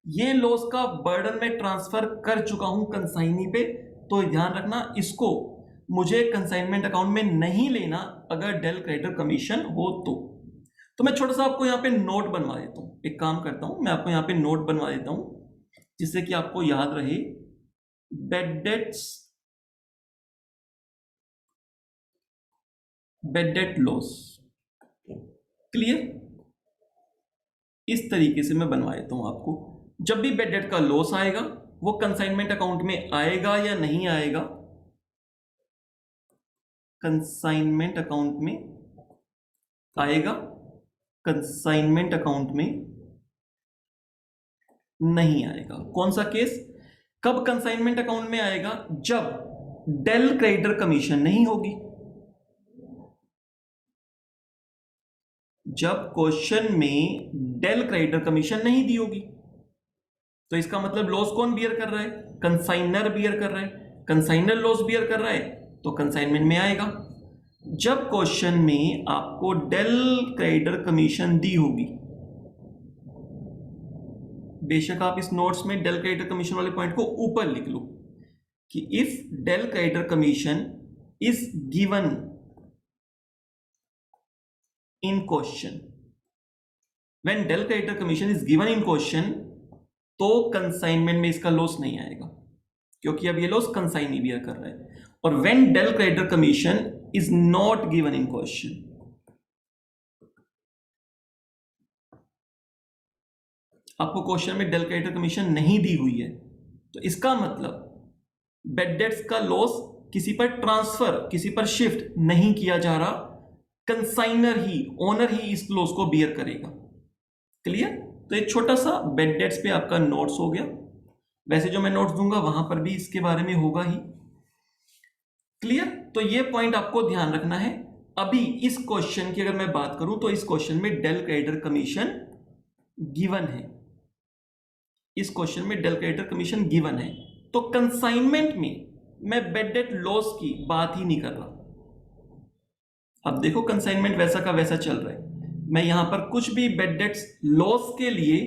ये लॉस का बर्डन में ट्रांसफर कर चुका हूं कंसाइनी पे, तो ध्यान रखना इसको मुझे कंसाइनमेंट अकाउंट में नहीं लेना अगर डेल क्रेडिटर कमीशन हो तो मैं छोटा सा आपको यहाँ पे नोट बनवा देता हूँ। एक काम करता हूँ, मैं आपको यहाँ पे नोट बनवा देता हूँ जिससे कि आपको याद रहे। Bed date loss, clear? इस तरीके से मैं बनवा देता हूं आपको। जब भी बेड डेट का लॉस आएगा वो कंसाइनमेंट अकाउंट में आएगा या नहीं आएगा? कंसाइनमेंट अकाउंट में आएगा, कंसाइनमेंट अकाउंट में नहीं आएगा। कौन सा केस? कब कंसाइनमेंट अकाउंट में आएगा? जब डेल क्रेडिटर कमीशन नहीं होगी। जब क्वेश्चन में डेल क्रेडिटर कमीशन नहीं दी होगी, तो इसका मतलब लॉस कौन बियर कर रहा है? कंसाइनर बियर कर रहा है, कंसाइनर लॉस बियर कर रहा है तो कंसाइनमेंट में आएगा। जब क्वेश्चन में आपको डेल क्रेडिटर कमीशन दी होगी, बेशक आप इस नोट्स में डेल क्रेडिटर कमीशन वाले पॉइंट को ऊपर लिख लो कि if del creditor commission is given in question, when del creditor commission is given in question, तो कंसाइनमेंट में इसका लॉस नहीं आएगा क्योंकि अब ये लॉस कंसाइनी बियर कर रहा है। और when del creditor commission is not given in question, आपको क्वेश्चन में डेल क्रेडिटर कमीशन नहीं दी हुई है तो इसका मतलब बेड डेट्स का लॉस किसी पर ट्रांसफर, किसी पर शिफ्ट नहीं किया जा रहा, कंसाइनर ही, ओनर ही इस लॉस को बियर करेगा। क्लियर? तो एक छोटा सा बेड डेट्स पे आपका नोट्स हो गया। वैसे जो मैं नोट्स दूंगा वहां पर भी इसके बारे में होगा ही। क्लियर? तो ये पॉइंट आपको ध्यान रखना है। अभी इस क्वेश्चन की अगर मैं बात करूं तो इस क्वेश्चन में डेल क्रेडिटर कमीशन गिवन है, इस क्वेश्चन में डेल क्रेडिटर कमीशन गिवन है, तो कंसाइनमेंट में मैं बेड डेट लॉस की बात ही नहीं कर रहा। अब देखो कंसाइनमेंट वैसा का वैसा चल रहा है, मैं यहां पर कुछ भी बेड डेट्स लॉस के लिए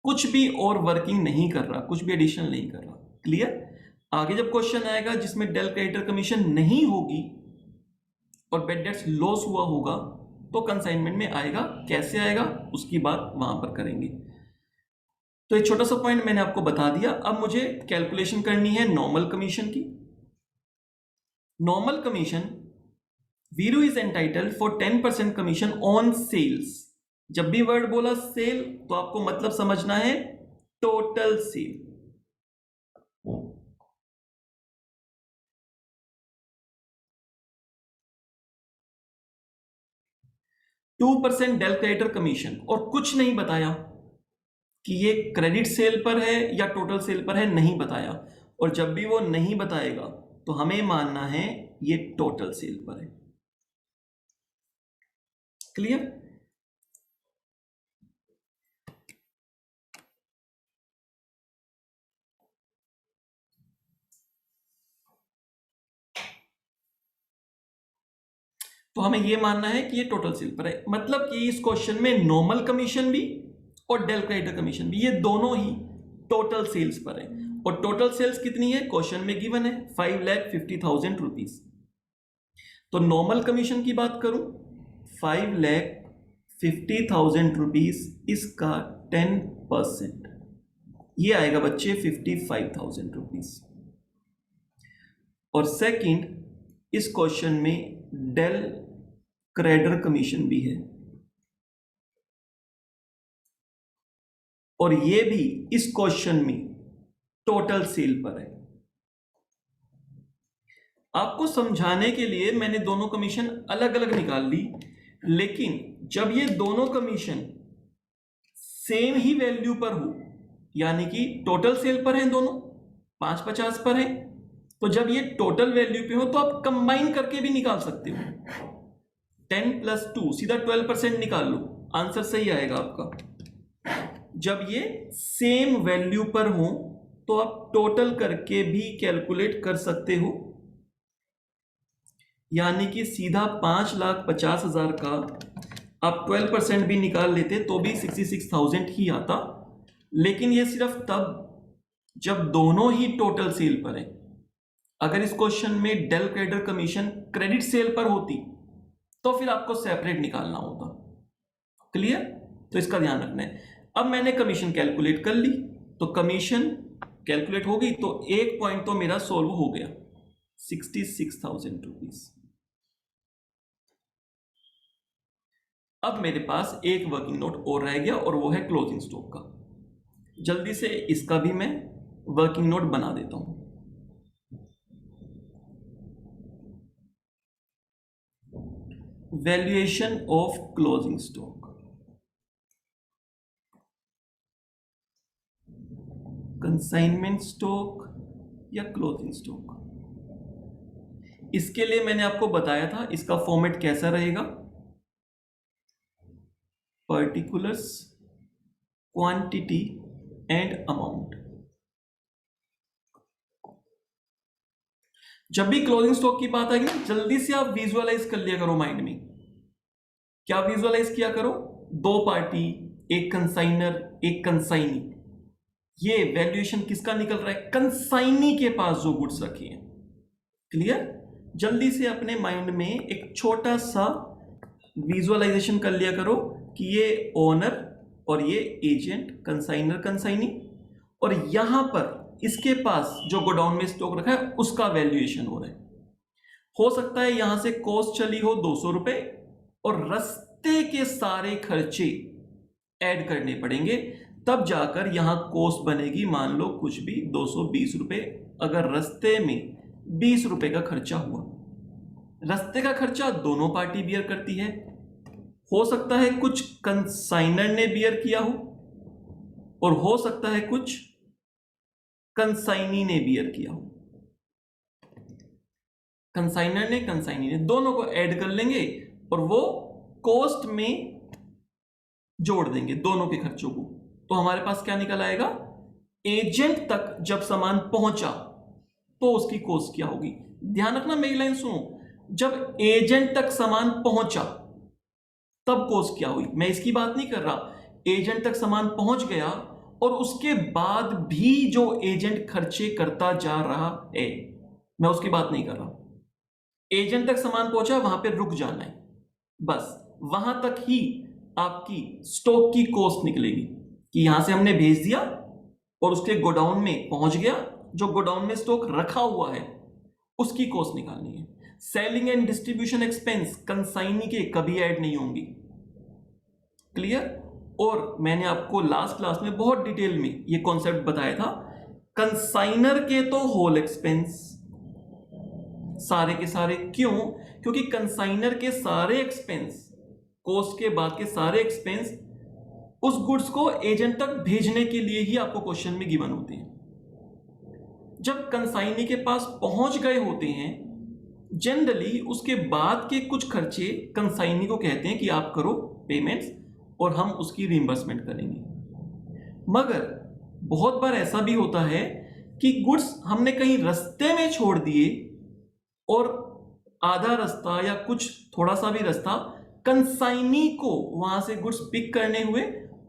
कुछ भी और वर्किंग नहीं कर रहा, कुछ भी एडिशनल नहीं कर रहा। क्लियर? आगे जब क्वेश्चन आएगा जिसमें डेल क्रेडिटर कमीशन नहीं होगी और बेड डेट्स लॉस हुआ होगा तो कंसाइनमेंट में आएगा। कैसे आएगा उसकी बात वहां पर करेंगे। तो एक छोटा सा पॉइंट मैंने आपको बता दिया। अब मुझे कैलकुलेशन करनी है नॉर्मल कमीशन की। Normal commission, Viru is entitled for 10% commission on sales. जब भी वर्ड बोला सेल तो आपको मतलब समझना है total sale. Two percent del creditor commission, और कुछ नहीं बताया कि ये क्रेडिट सेल पर है या टोटल सेल पर है, नहीं बताया। और जब भी वो नहीं बताएगा तो हमें मानना है ये टोटल सेल पर है। क्लियर? तो हमें यह मानना है कि ये टोटल सेल पर है, मतलब कि इस क्वेश्चन में नॉर्मल कमीशन भी और डेल क्रेडिटर कमीशन भी, ये दोनों ही टोटल सेल्स पर है। और टोटल सेल्स कितनी है क्वेश्चन में गिवन है 5,50,000 रुपीज। तो नॉर्मल कमीशन की बात करूं 5,50,000 रुपीज, इसका 10% ये आएगा बच्चे 55,000 रुपीज। और सेकंड, इस क्वेश्चन में डेल क्रेडिटर कमीशन भी है और ये भी इस क्वेश्चन में टोटल सेल पर है। आपको समझाने के लिए मैंने दोनों कमीशन अलग अलग निकाल ली, लेकिन जब ये दोनों कमीशन सेम ही वैल्यू पर हो, यानी कि टोटल सेल पर हैं दोनों, 550 पर है, तो जब ये टोटल वैल्यू पे हो तो आप कंबाइन करके भी निकाल सकते हो। 10 + 2 सीधा 12% निकाल लो, आंसर सही आएगा आपका। जब ये सेम वैल्यू पर हो तो आप टोटल करके भी कैलकुलेट कर सकते हो, यानी कि सीधा 5,50,000 का आप 12% भी निकाल लेते तो भी 66,000 ही आता। लेकिन ये सिर्फ तब जब दोनों ही टोटल सेल पर है। अगर इस क्वेश्चन में del creditor commission credit sale पर होती तो फिर आपको सेपरेट निकालना होता। क्लियर? तो इसका ध्यान रखना है। अब मैंने कमीशन कैलकुलेट कर ली, तो कमीशन कैलकुलेट हो गई तो एक पॉइंट तो मेरा सोल्व हो गया, 66,000 रुपीज। अब मेरे पास एक वर्किंग नोट और रह गया और वो है क्लोजिंग स्टॉक का। जल्दी से इसका भी मैं वर्किंग नोट बना देता हूं। Valuation of closing stock, consignment stock या क्लोजिंग स्टॉक, इसके लिए मैंने आपको बताया था इसका फॉर्मेट कैसा रहेगा। Particulars, quantity and amount. जब भी क्लोजिंग स्टॉक की बात आएगी ना, जल्दी से आप विजुअलाइज कर लिया करो माइंड में। क्या विजुअलाइज किया करो? दो पार्टी, एक कंसाइनर, एक कंसाइनी। ये वैल्यूएशन किसका निकल रहा है? कंसाइनी के पास जो गुड्स रखे हैं। क्लियर? जल्दी से अपने माइंड में एक छोटा सा विजुअलाइजेशन कर लिया करो कि ये ओनर और ये एजेंट, कंसाइनर, कंसाइनी, और यहां पर इसके पास जो गोडाउन में स्टॉक रखा है उसका वैल्यूएशन हो रहा है। हो सकता है यहां से कॉस्ट चली हो 200 रुपए और रस्ते के सारे खर्चे ऐड करने पड़ेंगे, तब जाकर यहां कॉस्ट बनेगी मान लो कुछ भी 220 रुपए। अगर रस्ते में 20 रुपए का खर्चा हुआ, रस्ते का खर्चा दोनों पार्टी बियर करती है। हो सकता है कुछ कंसाइनर ने बियर किया हो और हो सकता है कुछ कंसाइनी ने बियर किया हो। कंसाइनर ने, कंसाइनी ने, दोनों को ऐड कर लेंगे और वो कॉस्ट में जोड़ देंगे दोनों के खर्चों को। तो हमारे पास क्या निकल आएगा? एजेंट तक जब सामान पहुंचा तो उसकी कॉस्ट क्या होगी। ध्यान रखना, मेरी लाइन सुनो। जब एजेंट तक सामान पहुंचा तब कॉस्ट क्या हुई, मैं इसकी बात नहीं कर रहा। एजेंट तक सामान पहुंच गया और उसके बाद भी जो एजेंट खर्चे करता जा रहा है, मैं उसकी बात नहीं कर रहा। एजेंट तक सामान पहुंचा, वहां पे रुक जाना है, बस वहां तक ही आपकी स्टॉक की कॉस्ट निकलेगी कि यहां से हमने भेज दिया और उसके गोडाउन में पहुंच गया, जो गोडाउन में स्टॉक रखा हुआ है उसकी कॉस्ट निकालनी है। Selling and distribution expense consignee के कभी ऐड नहीं होंगी। क्लियर? और मैंने आपको लास्ट क्लास में बहुत डिटेल में ये कॉन्सेप्ट बताया था। कंसाइनर के तो होल एक्सपेंस सारे के सारे, क्यों? क्योंकि कंसाइनर के सारे एक्सपेंस, कॉस्ट के बाद के सारे एक्सपेंस उस गुड्स को एजेंट तक भेजने के लिए ही आपको क्वेश्चन में गिवन होते हैं। जब कंसाइनी के पास पहुंच गए होते हैं, जनरली उसके बाद के कुछ खर्चे कंसाइनी को कहते हैं कि आप करो पेमेंट्स और हम उसकी रिइंबर्समेंट करेंगे। मगर बहुत बार ऐसा भी होता है कि गुड्स हमने कहीं रास्ते में छोड़ दिए और आधा रास्ता या कुछ थोड़ा सा भी रास्ता कंसाइनी को वहां से गुड्स पिक करने हुए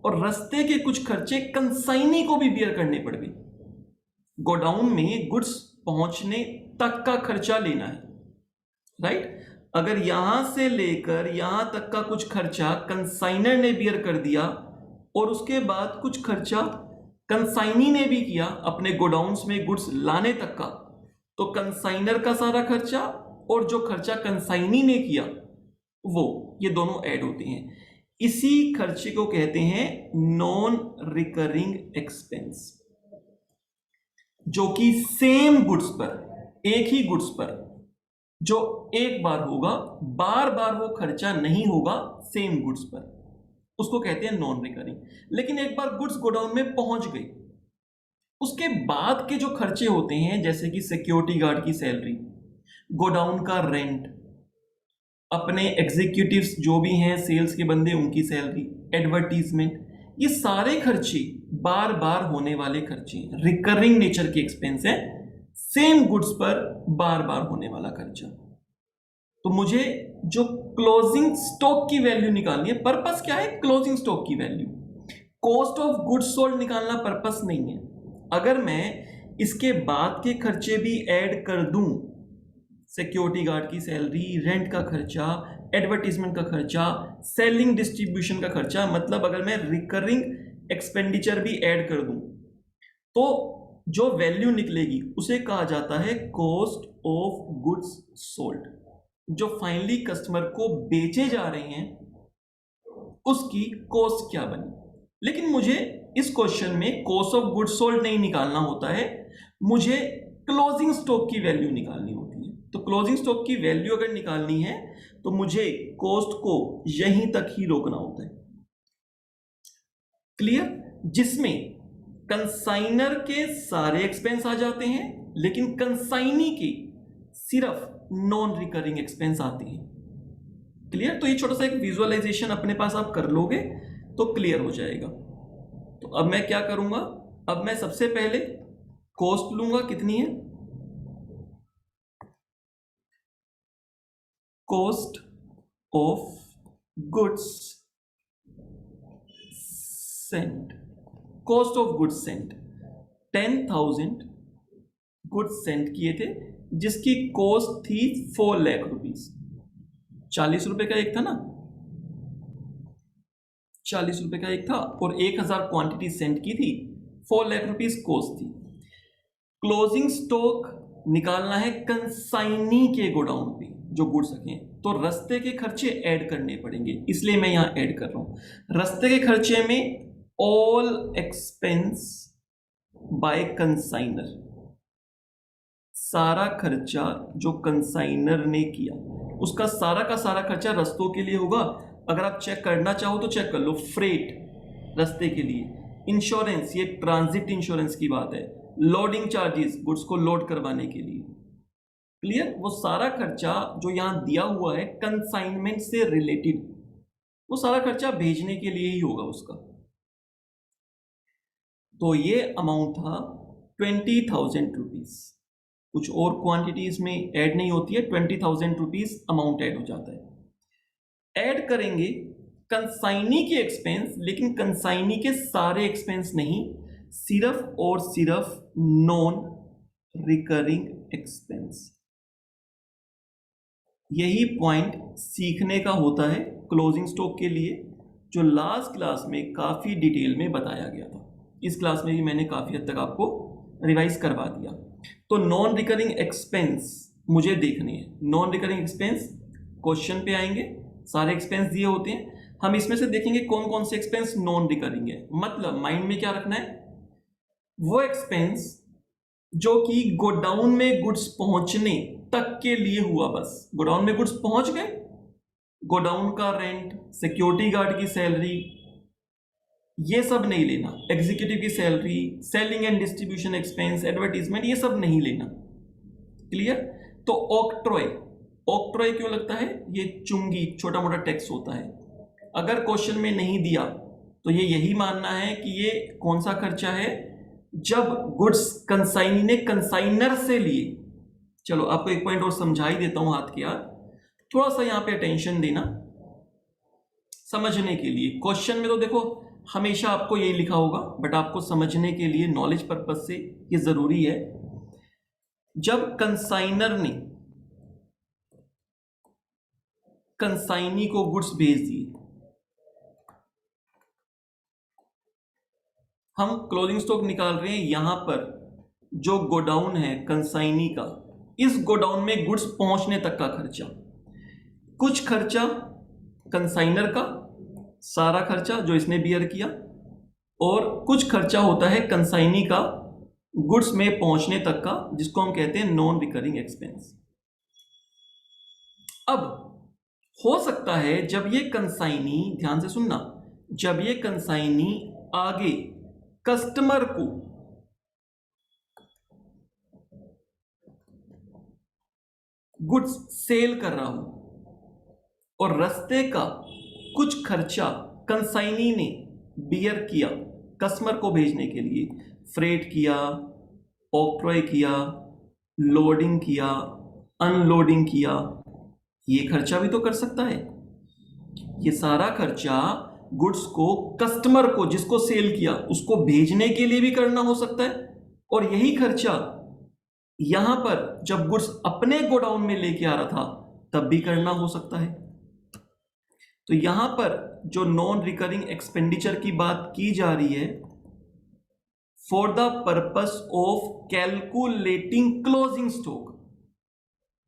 और रास्ते के कुछ खर्चे कंसाइनी को भी बियर करने पड़ गए। गोडाउन में गुड्स पहुंचने तक का खर्चा लेना है, राइट? अगर यहां से लेकर यहां तक का कुछ खर्चा कंसाइनर ने बियर कर दिया और उसके बाद कुछ खर्चा कंसाइनी ने भी किया अपने गोडाउन्स में गुड्स लाने तक का, तो कंसाइनर का सारा खर्चा और जो खर्चा कंसाइनी ने किया वो, ये दोनों ऐड होते हैं। इसी खर्चे को कहते हैं नॉन रिकरिंग एक्सपेंस, जो कि सेम गुड्स पर, एक ही गुड्स पर जो एक बार होगा, बार बार वो खर्चा नहीं होगा सेम गुड्स पर, उसको कहते हैं नॉन रिकरिंग। लेकिन एक बार गुड्स गोडाउन में पहुंच गई, उसके बाद के जो खर्चे होते हैं जैसे कि सिक्योरिटी गार्ड की सैलरी, गोडाउन का रेंट, अपने एग्जीक्यूटिव्स जो भी हैं सेल्स के बंदे उनकी सैलरी, एडवर्टीजमेंट, ये सारे खर्चे बार बार होने वाले खर्चे, रिकरिंग नेचर के एक्सपेंस है, सेम गुड्स पर बार बार होने वाला खर्चा। तो मुझे जो क्लोजिंग स्टॉक की वैल्यू निकालनी है, पर्पस क्या है? क्लोजिंग स्टॉक की value, cost of goods sold निकालना पर्पस नहीं है। अगर मैं इसके बाद के खर्चे भी ऐड कर दूं, सिक्योरिटी गार्ड की सैलरी, रेंट का खर्चा, एडवर्टीजमेंट का खर्चा, सेलिंग डिस्ट्रीब्यूशन का खर्चा, मतलब अगर मैं रिकरिंग एक्सपेंडिचर भी ऐड कर दूं, तो जो वैल्यू निकलेगी उसे कहा जाता है कॉस्ट ऑफ गुड्स सोल्ड। जो फाइनली कस्टमर को बेचे जा रहे हैं उसकी कॉस्ट क्या बनी। लेकिन मुझे इस क्वेश्चन में कॉस्ट ऑफ गुड्स सोल्ड नहीं निकालना होता है, मुझे क्लोजिंग स्टॉक की वैल्यू निकालनी होती है। तो क्लोजिंग स्टॉक की वैल्यू अगर निकालनी है तो मुझे कॉस्ट को यहीं तक ही रोकना होता है। क्लियर? जिसमें कंसाइनर के सारे एक्सपेंस आ जाते हैं लेकिन कंसाइनी के सिर्फ नॉन रिकरिंग एक्सपेंस आते हैं। क्लियर? तो ये छोटा सा एक विजुअलाइजेशन अपने पास आप कर लोगे तो क्लियर हो जाएगा। तो अब मैं क्या करूंगा, अब मैं सबसे पहले कॉस्ट लूंगा, कितनी है cost of goods Saint, cost of goods Saint 10,000 goods Saint किए थे जिसकी कॉस्ट थी 4 लाख रुपीस। 40 रुपए का एक था ना, 40 रुपए का एक था और 1000 क्वांटिटी सेंट की थी, 4 लाख रुपीस कॉस्ट थी। क्लोजिंग स्टॉक निकालना है कंसाइनी के गोडाउन पे जो गुड्स रखे, तो रस्ते के खर्चे ऐड करने पड़ेंगे, इसलिए मैं यहां ऐड कर रहा हूं। रस्ते के खर्चे में ऑल एक्सपेंस बाय कंसाइनर, सारा खर्चा जो कंसाइनर ने किया उसका सारा का सारा खर्चा रस्तों के लिए होगा। अगर आप चेक करना चाहो तो चेक कर लो, फ्रेट रस्ते के लिए, इंश्योरेंस ये ट्रांजिट इंश्योरेंस की बात है, लोडिंग चार्जेस गुड्स को लोड करवाने के लिए, क्लियर। वो सारा खर्चा जो यहां दिया हुआ है कंसाइनमेंट से रिलेटेड, वो सारा खर्चा भेजने के लिए ही होगा उसका। तो ये अमाउंट था 20,000 रुपीज। कुछ और क्वांटिटीज में ऐड नहीं होती है, 20,000 रुपीज अमाउंट ऐड हो जाता है। ऐड करेंगे कंसाइनी के एक्सपेंस, लेकिन कंसाइनी के सारे एक्सपेंस नहीं, सिर्फ और सिर्फ नॉन रिकरिंग एक्सपेंस। यही पॉइंट सीखने का होता है क्लोजिंग स्टॉक के लिए, जो लास्ट क्लास में काफी डिटेल में बताया गया था। इस क्लास में भी मैंने काफी हद तक आपको रिवाइज करवा दिया। तो नॉन रिकरिंग एक्सपेंस मुझे देखने हैं। नॉन रिकरिंग एक्सपेंस क्वेश्चन पे आएंगे, सारे एक्सपेंस दिए होते हैं, हम इसमें से देखेंगे कौन कौन से एक्सपेंस नॉन रिकरिंग है। मतलब माइंड में क्या रखना है, वो एक्सपेंस जो कि गोडाउन में गुड्स पहुंचने तक के लिए हुआ, बस गोडाउन में गुड्स पहुंच गए, गोडाउन का रेंट, सिक्योरिटी गार्ड की सैलरी, ये सब नहीं लेना, एग्जीक्यूटिव की salary, selling and distribution expense, advertisement, ये सब नहीं लेना, क्लियर। तो ऑक्ट्रॉय, ऑक्ट्रॉय क्यों लगता है, ये चुंगी छोटा मोटा टैक्स होता है। अगर क्वेश्चन में नहीं दिया तो ये यही मानना है कि ये कौन सा खर्चा है, जब गुड्स कंसाइनी ने कंसाइनर से लिए। चलो आपको एक पॉइंट और समझा ही देता हूं हाथ के हाथ, थोड़ा सा यहां पे अटेंशन देना समझने के लिए। क्वेश्चन में तो देखो हमेशा आपको यही लिखा होगा, बट आपको समझने के लिए नॉलेज पर्पज से ये जरूरी है। जब कंसाइनर ने कंसाइनी को गुड्स भेज दिए, हम क्लोजिंग स्टॉक निकाल रहे हैं, यहां पर जो गोडाउन है कंसाइनी का, इस गोडाउन में गुड्स पहुंचने तक का खर्चा, कुछ खर्चा कंसाइनर का सारा खर्चा जो इसने बियर किया, और कुछ खर्चा होता है कंसाइनी का गुड्स में पहुंचने तक का, जिसको हम कहते हैं नॉन रिकरिंग एक्सपेंस। अब हो सकता है जब ये कंसाइनी, ध्यान से सुनना, जब ये कंसाइनी आगे कस्टमर को गुड्स सेल कर रहा हो और रस्ते का कुछ खर्चा कंसाइनी ने बियर किया कस्टमर को भेजने के लिए, फ्रेट किया, ऑक्ट्रॉय किया, लोडिंग किया, अनलोडिंग किया, ये खर्चा भी तो कर सकता है। ये सारा खर्चा गुड्स को कस्टमर को जिसको सेल किया उसको भेजने के लिए भी करना हो सकता है, और यही खर्चा यहां पर जब गुड्स अपने गोडाउन में लेके आ रहा था तब भी करना हो सकता है। तो यहां पर जो नॉन रिकरिंग एक्सपेंडिचर की बात की जा रही है, for the purpose of calculating closing stock,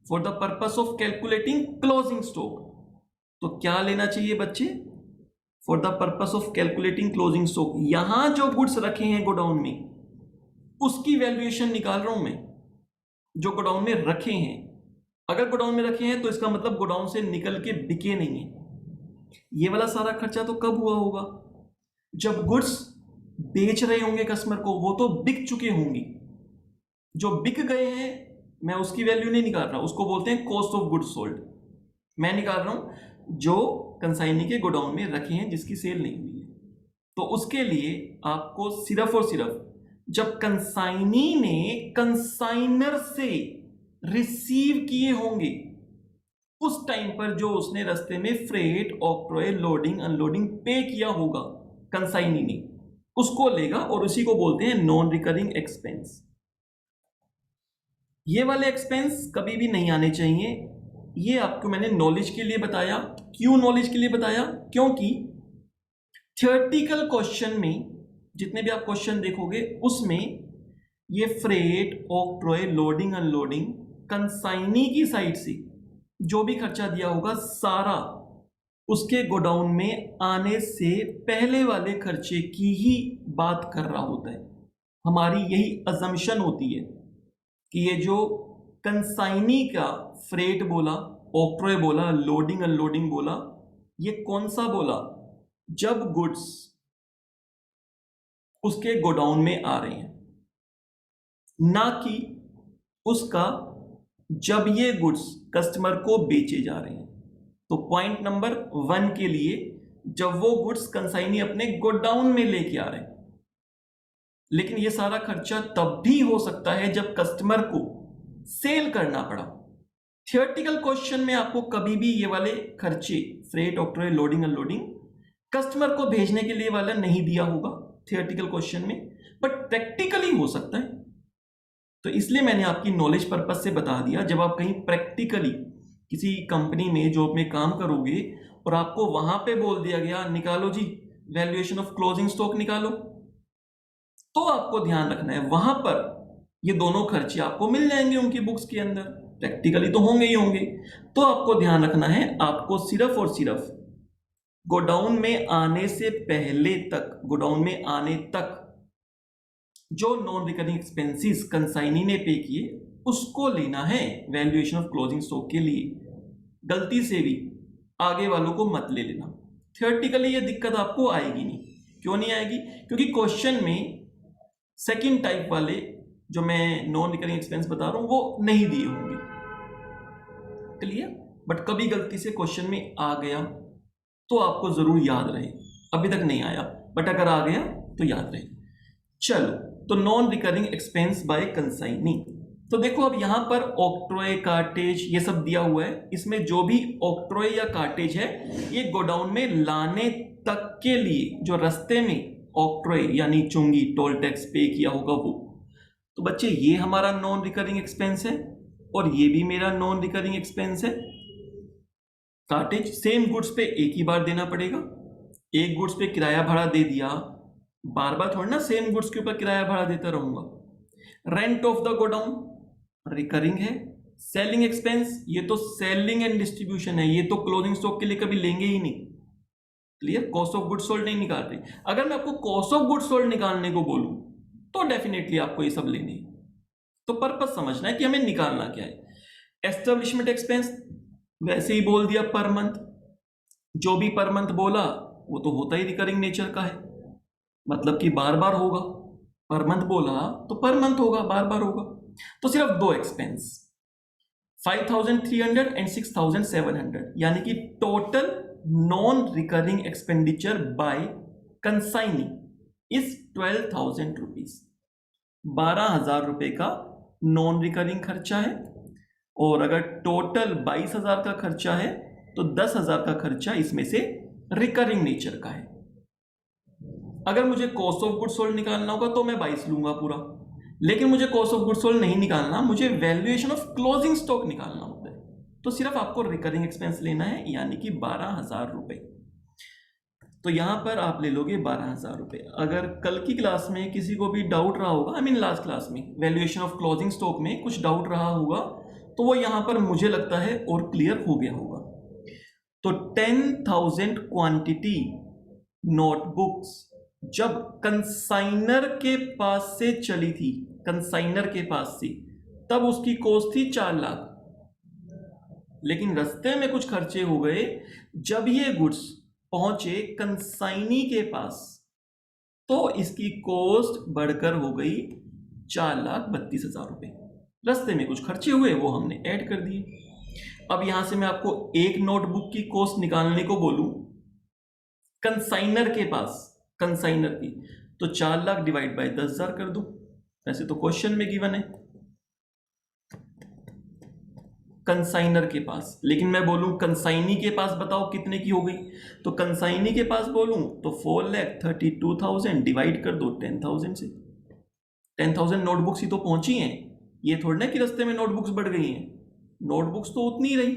for the purpose of calculating closing stock, तो क्या लेना चाहिए बच्चे, for the purpose of calculating closing stock, यहां जो गुड्स रखे हैं गोडाउन में उसकी वैल्यूएशन निकाल रहा हूं मैं, जो गोडाउन में रखे हैं। अगर गोडाउन में रखे हैं तो इसका मतलब गोडाउन से निकल के बिके नहीं है। ये वाला सारा खर्चा तो कब हुआ होगा, जब गुड्स बेच रहे होंगे कस्टमर को, वो तो बिक चुके होंगे। जो बिक गए हैं मैं उसकी वैल्यू नहीं निकाल रहा, उसको बोलते हैं कॉस्ट ऑफ गुड्स सोल्ड। मैं निकाल रहा हूं जो कंसाइनी के गोडाउन में रखे हैं जिसकी सेल नहीं हुई है। तो उसके लिए आपको सिर्फ और सिर्फ जब कंसाइनी ने कंसाइनर से रिसीव किए होंगे उस टाइम पर जो उसने रास्ते में फ्रेट, ऑक्ट्रॉय, लोडिंग, अनलोडिंग पे किया होगा कंसाइनी ने, उसको लेगा और उसी को बोलते हैं नॉन रिकरिंग एक्सपेंस। ये वाले एक्सपेंस कभी भी नहीं आने चाहिए। ये आपको मैंने नॉलेज के लिए बताया। क्यों नॉलेज के लिए बताया? क्योंकि थियोरेटिकल क्वेश्चन में जितने भी आप क्वेश्चन देखोगे उसमें ये freight, octroi, loading, unloading, consignee की साइड से जो भी खर्चा दिया होगा सारा उसके गोडाउन में आने से पहले वाले खर्चे की ही बात कर रहा होता है। हमारी यही अजम्पशन होती है कि ये जो कंसाइनी का फ्रेट बोला, ऑक्ट्रॉय बोला, लोडिंग अनलोडिंग बोला, ये कौन सा बोला? जब गुड्स उसके गोडाउन में आ रहे हैं, ना कि उसका जब ये गुड्स कस्टमर को बेचे जा रहे हैं। तो पॉइंट नंबर 1 के लिए जब वो गुड्स कंसाइनी अपने गोडाउन में लेके आ रहे हैं, लेकिन ये सारा खर्चा तब भी हो सकता है जब कस्टमर को सेल करना पड़ा। थियोरेटिकल क्वेश्चन में आपको कभी भी ये वाले खर्चे freight, octroi, loading, unloading customer को भेजने के लिए वाला नहीं दिया होगा थियोरेटिकल क्वेश्चन में, बट प्रैक्टिकली हो सकता है। तो इसलिए मैंने आपकी नॉलेज पर्पस से बता दिया। जब आप कहीं प्रैक्टिकली किसी कंपनी में जॉब में काम करोगे और आपको वहां पे बोल दिया गया निकालो जी वैल्यूएशन ऑफ क्लोजिंग स्टॉक निकालो, तो आपको ध्यान रखना है वहां पर ये दोनों खर्चे आपको मिल जाएंगे उनकी बुक्स के अंदर, प्रैक्टिकली तो होंगे ही होंगे। तो आपको ध्यान रखना है, आपको सिर्फ और सिर्फ गोडाउन में आने से पहले तक, गोडाउन में आने तक जो नॉन रिकरिंग एक्सपेंसेस कंसाइनी ने पे किए उसको लेना है वैल्यूएशन ऑफ क्लोजिंग स्टॉक के लिए। गलती से भी आगे वालों को मत ले लेना। थियोरेटिकली ये दिक्कत आपको आएगी नहीं। क्यों नहीं आएगी? क्योंकि क्वेश्चन में सेकंड टाइप वाले जो मैं नॉन रिकरिंग एक्सपेंस बता रहा हूं वो नहीं दिए होंगे। क्लियर? बट कभी गलती से क्वेश्चन में आ गया तो आपको जरूर याद रहे। अभी तक नहीं आया बट अगर आ गया तो याद रहे। चलो, तो non recurring expense bye consignee. तो देखो अब यहां पर ऑक्ट्रॉय, कार्टेज ये सब दिया हुआ है। इसमें जो भी ऑक्ट्रॉय या कार्टेज है ये गोडाउन में लाने तक के लिए जो रास्ते में ऑक्ट्रॉय यानी चुंगी, टोल टैक्स पे किया होगा वो। तो बच्चे ये हमारा नॉन रिकरिंग एक्सपेंस है और ये भी मेरा नॉन रिकरिंग एक्सपेंस है। कार्टेज सेम गुड्स पे एक ही बार देना पड़ेगा। एक गुड्स पे किराया भाड़ा दे दिया, बार बार थोड़ा ना सेम गुड्स के ऊपर किराया भाड़ा देता रहूंगा। Rent of the godown recurring है। सेलिंग एक्सपेंस ये तो सेलिंग एंड डिस्ट्रीब्यूशन है, ये तो क्लोजिंग स्टॉक के लिए कभी लेंगे ही नहीं। Clear? Cost of goods sold नहीं निकाल रही। अगर मैं आपको कॉस्ट ऑफ गुड्स सोल्ड निकालने को बोलूं तो डेफिनेटली आपको ये सब लेने। तो पर्पस समझना है कि हमें निकालना क्या है। एस्टेब्लिशमेंट एक्सपेंस वैसे ही बोल दिया पर मंथ। जो भी पर मंथ बोला वो तो होता ही रिकरिंग नेचर का है, मतलब कि बार बार होगा। पर मंथ बोला तो पर मंथ होगा, बार बार होगा। तो सिर्फ दो एक्सपेंस 5300 एंड 6700 यानी कि total non recurring expenditure bye consignee is 12,000 rupees. 12,000 रुपए का नॉन रिकरिंग खर्चा है और अगर टोटल 22,000 का खर्चा है तो 10,000 का खर्चा इसमें से रिकरिंग नेचर का है। अगर मुझे कॉस्ट ऑफ गुड्स सोल्ड निकालना होगा तो मैं 22 लूंगा पूरा, लेकिन मुझे कॉस्ट ऑफ गुड्स सोल्ड नहीं निकालना, मुझे वैल्यूएशन ऑफ क्लोजिंग स्टॉक निकालना होता है। तो सिर्फ आपको रिकरिंग एक्सपेंस लेना है यानी कि 12,000 रुपए। तो यहां पर आप ले लोगे 12,000 रुपए। अगर कल की क्लास में किसी को भी डाउट रहा होगा, आई मीन लास्ट क्लास में वैल्यूएशन ऑफ क्लोजिंग स्टॉक में कुछ डाउट रहा होगा तो वो यहां पर मुझे लगता है और क्लियर हो गया होगा। तो 10,000 क्वांटिटी नोटबुक्स जब कंसाइनर के पास से चली थी, कंसाइनर के पास से, तब उसकी कॉस्ट थी 4 लाख। लेकिन रास्ते में कुछ खर्चे हो गए, जब ये गुड्स पहुंचे कंसाइनी के पास तो इसकी कॉस्ट बढ़कर हो गई 4,32,000 रुपए। रास्ते में कुछ खर्चे हुए वो हमने ऐड कर दिए। अब यहां से मैं आपको एक नोटबुक की कॉस्ट निकालने को बोलूं कंसाइनर के पास, कंसाइनर की, तो 4 लाख डिवाइड बाय 10,000 कर दो। वैसे तो क्वेश्चन में गिवन है। कंसाइनर के पास, लेकिन मैं बोलूं कंसाइनी के पास बताओ कितने की हो गई, तो कंसाइनी के पास बोलूं तो 4,32,000 डिवाइड कर दो 10,000 से। 10,000 नोटबुक्स ही तो पहुंची हैं, ये थोड़ी ना कि रास्ते में नोटबुक्स बढ़ गई हैं, नोटबुक्स तो उतनी ही रही,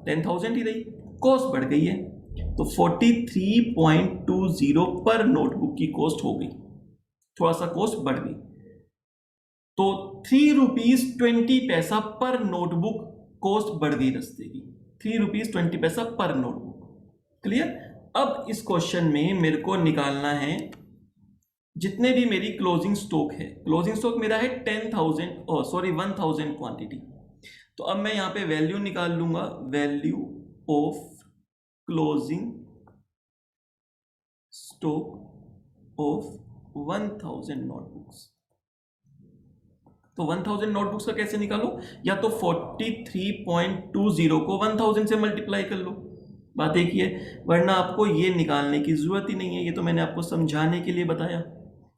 10,000 ही रही, कॉस्ट बढ़ गई है, तो 43.20 पर नोटबुक की कॉस्ट हो गई, थोड़ा सा कॉस्ट बढ़ गई, तो 3 रुपीज 20 पैसा पर नोटबुक कॉस्ट बढ़ गई रास्ते की, 3 रुपीज 20 पैसा पर नोटबुक। क्लियर। अब इस क्वेश्चन में मेरे को निकालना है जितने भी मेरी क्लोजिंग स्टॉक है, क्लोजिंग स्टॉक मेरा है 10,000 क्वांटिटी, तो अब मैं यहां पे वैल्यू निकाल लूंगा, value of closing stock of 1000 notebooks. तो 1000 नोटबुक्स का कैसे निकालो, या तो 43.20 को 1000 से मल्टीप्लाई कर लो, बात एक ही है, वरना आपको ये निकालने की जरूरत ही नहीं है, ये तो मैंने आपको समझाने के लिए बताया।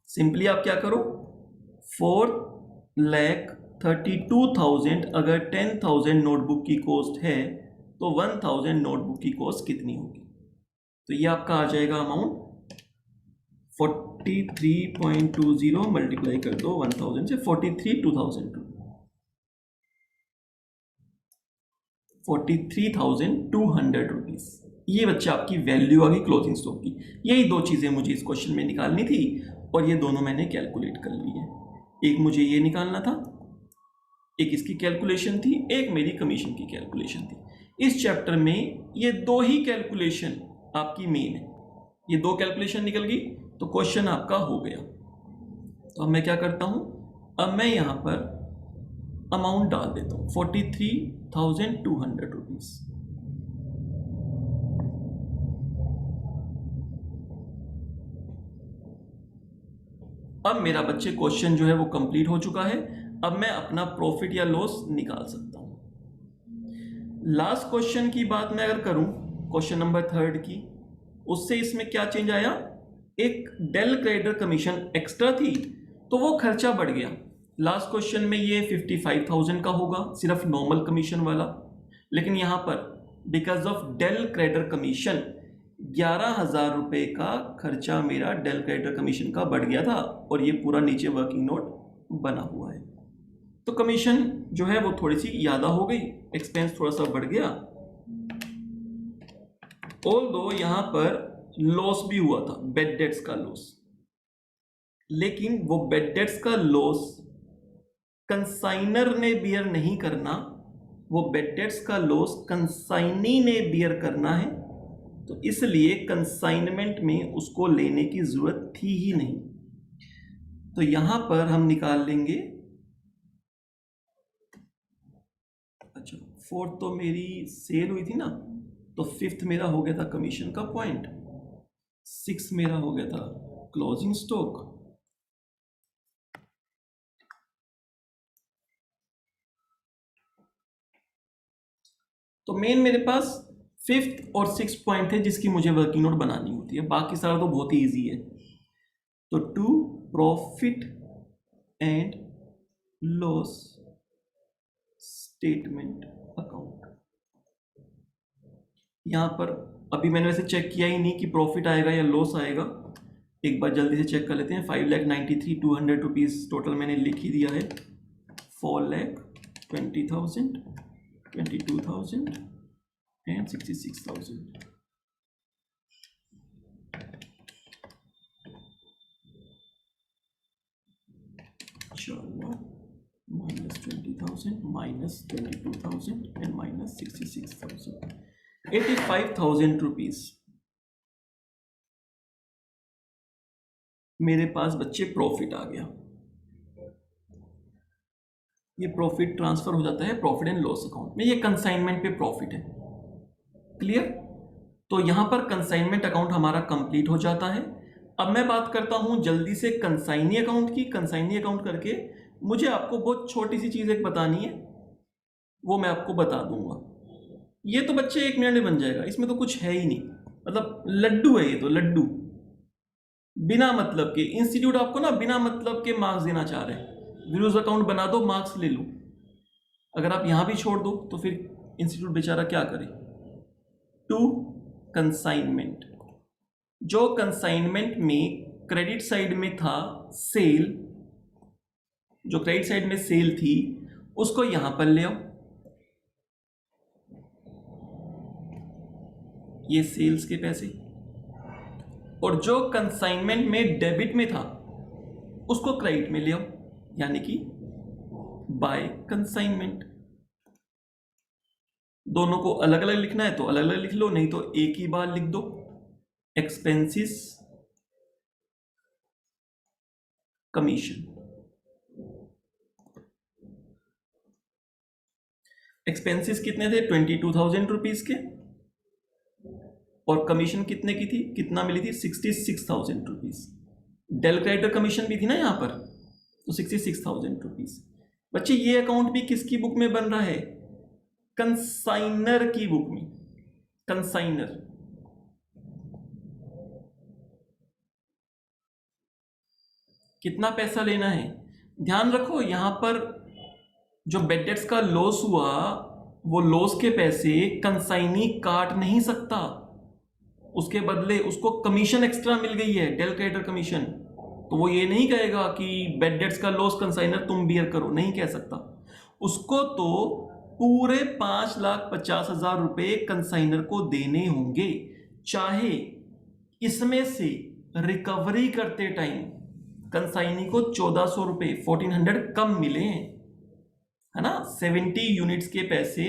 सिंपली आप क्या करो, 4,32,000 अगर 10,000 नोटबुक की कॉस्ट है तो 1000 नोटबुक की कॉस्ट कितनी होगी, तो ये आपका आ जाएगा अमाउंट 43.20 मल्टीप्लाई कर दो 1000 से, 43,200 रुपीज, ये बच्चा आपकी वैल्यू आ गई क्लोजिंग स्टॉक की। यही दो चीजें मुझे इस क्वेश्चन में निकालनी थी और ये दोनों मैंने कैलकुलेट कर ली है, एक मुझे ये निकालना था, एक इसकी कैलकुलेशन थी, एक मेरी कमीशन की कैलकुलेशन थी। इस चैप्टर में ये दो ही कैलकुलेशन आपकी मेन है, ये दो कैलकुलेशन निकल गई तो क्वेश्चन आपका हो गया। तो अब मैं क्या करता हूं, अब मैं यहां पर अमाउंट डाल देता हूं 43,200 रुपीज। अब मेरा बच्चे क्वेश्चन जो है वो कंप्लीट हो चुका है, अब मैं अपना प्रॉफिट या लॉस निकाल सकता हूं। लास्ट क्वेश्चन की बात मैं अगर करूं, क्वेश्चन नंबर 3 की, उससे इसमें क्या चेंज आया, एक डेल क्रेडिटर कमीशन एक्स्ट्रा थी तो वो खर्चा बढ़ गया। लास्ट क्वेश्चन में ये 55,000 का होगा सिर्फ नॉर्मल कमीशन वाला, लेकिन यहां पर because of del creditor commission 11,000 रुपए का खर्चा मेरा डेल क्रेडिटर कमीशन का बढ़ गया था और ये पूरा नीचे वर्किंग नोट बना हुआ है, तो कमीशन जो है वो थोड़ी सी ज्यादा हो गई, एक्सपेंस थोड़ा सा बढ़ गया। ऑल्दो यहां पर लॉस भी हुआ था, बेड डेट्स का लॉस, लेकिन वो बेड डेट्स का लॉस कंसाइनर ने बियर नहीं करना, वो बेड डेट्स का लॉस कंसाइनी ने बियर करना है, तो इसलिए कंसाइनमेंट में उसको लेने की जरूरत थी ही नहीं। तो यहां पर हम निकाल लेंगे, अच्छा 4th तो मेरी सेल हुई थी ना, तो 5th मेरा हो गया था कमीशन का पॉइंट, 6 मेरा हो गया था क्लोजिंग स्टॉक, तो मेन मेरे पास 5th और 6th पॉइंट है जिसकी मुझे वर्किंग नोट बनानी होती है, बाकी सारा तो बहुत ही इजी है। तो to profit and loss statement account, यहां पर अभी मैंने वैसे चेक किया ही नहीं कि प्रॉफिट आएगा या लॉस आएगा, एक बार जल्दी से चेक कर लेते हैं। 5,93,200 रुपीज टोटल मैंने लिख ही दिया है, 4,20,000, 22,000 and 66,000। चलो -20,000 -22,000 and -66,000, 85,000 रुपीज मेरे पास बच्चे प्रॉफिट आ गया। ये प्रॉफिट ट्रांसफर हो जाता है प्रॉफिट एंड लॉस अकाउंट में, ये कंसाइनमेंट पे प्रॉफिट है। क्लियर। तो यहां पर कंसाइनमेंट अकाउंट हमारा कंप्लीट हो जाता है। अब मैं बात करता हूं जल्दी से कंसाइनी अकाउंट की। कंसाइनी अकाउंट करके मुझे आपको बहुत छोटी सी चीज एक बतानी है, वो मैं आपको बता दूंगा। ये तो बच्चे 1 मिनट में बन जाएगा, इसमें तो कुछ है ही नहीं, मतलब लड्डू है ये तो, लड्डू बिना मतलब के। इंस्टीट्यूट आपको ना बिना मतलब के मार्क्स देना चाह रहे हैं, व्यूज अकाउंट बना दो मार्क्स ले लो, अगर आप यहां भी छोड़ दो तो फिर इंस्टीट्यूट बेचारा क्या करे। टू कंसाइनमेंट, जो कंसाइनमेंट में क्रेडिट साइड में था सेल, जो क्रेडिट साइड में सेल थी उसको यहां पर ले आओ, ये सेल्स के पैसे, और जो कंसाइनमेंट में डेबिट में था उसको क्रेडिट में ले आओ, यानी कि बाय कंसाइनमेंट। दोनों को अलग अलग लिखना है तो अलग अलग लिख लो, नहीं तो एक ही बार लिख दो। एक्सपेंसेस कमीशन, एक्सपेंसेस कितने थे 22,000 रुपीज के, और कमीशन कितने की थी, कितना मिली थी 66,000 रुपीज। डेल क्रेडिटर कमीशन भी थी ना यहां पर, तो 66,000 रुपीज। बच्चे ये अकाउंट भी किसकी बुक में बन रहा है, कंसाइनर की बुक में। कंसाइनर कितना पैसा लेना है, ध्यान रखो यहां पर जो बेड डेट्स का लॉस हुआ वो लॉस के पैसे कंसाइनी काट नहीं सकता, उसके बदले उसको कमीशन एक्स्ट्रा मिल गई है, डेल क्रेडिटर कमीशन। तो वो ये नहीं कहेगा कि बेड डेट्स का लॉस कंसाइनर तुम बियर करो, नहीं कह सकता। उसको तो पूरे 5,50,000 रुपए कंसाइनर को देने होंगे, चाहे इसमें से रिकवरी करते टाइम कंसाइनी को 1,400 रुपए 1,400 कम मिले, है ना। 70 यूनिट्स के पैसे,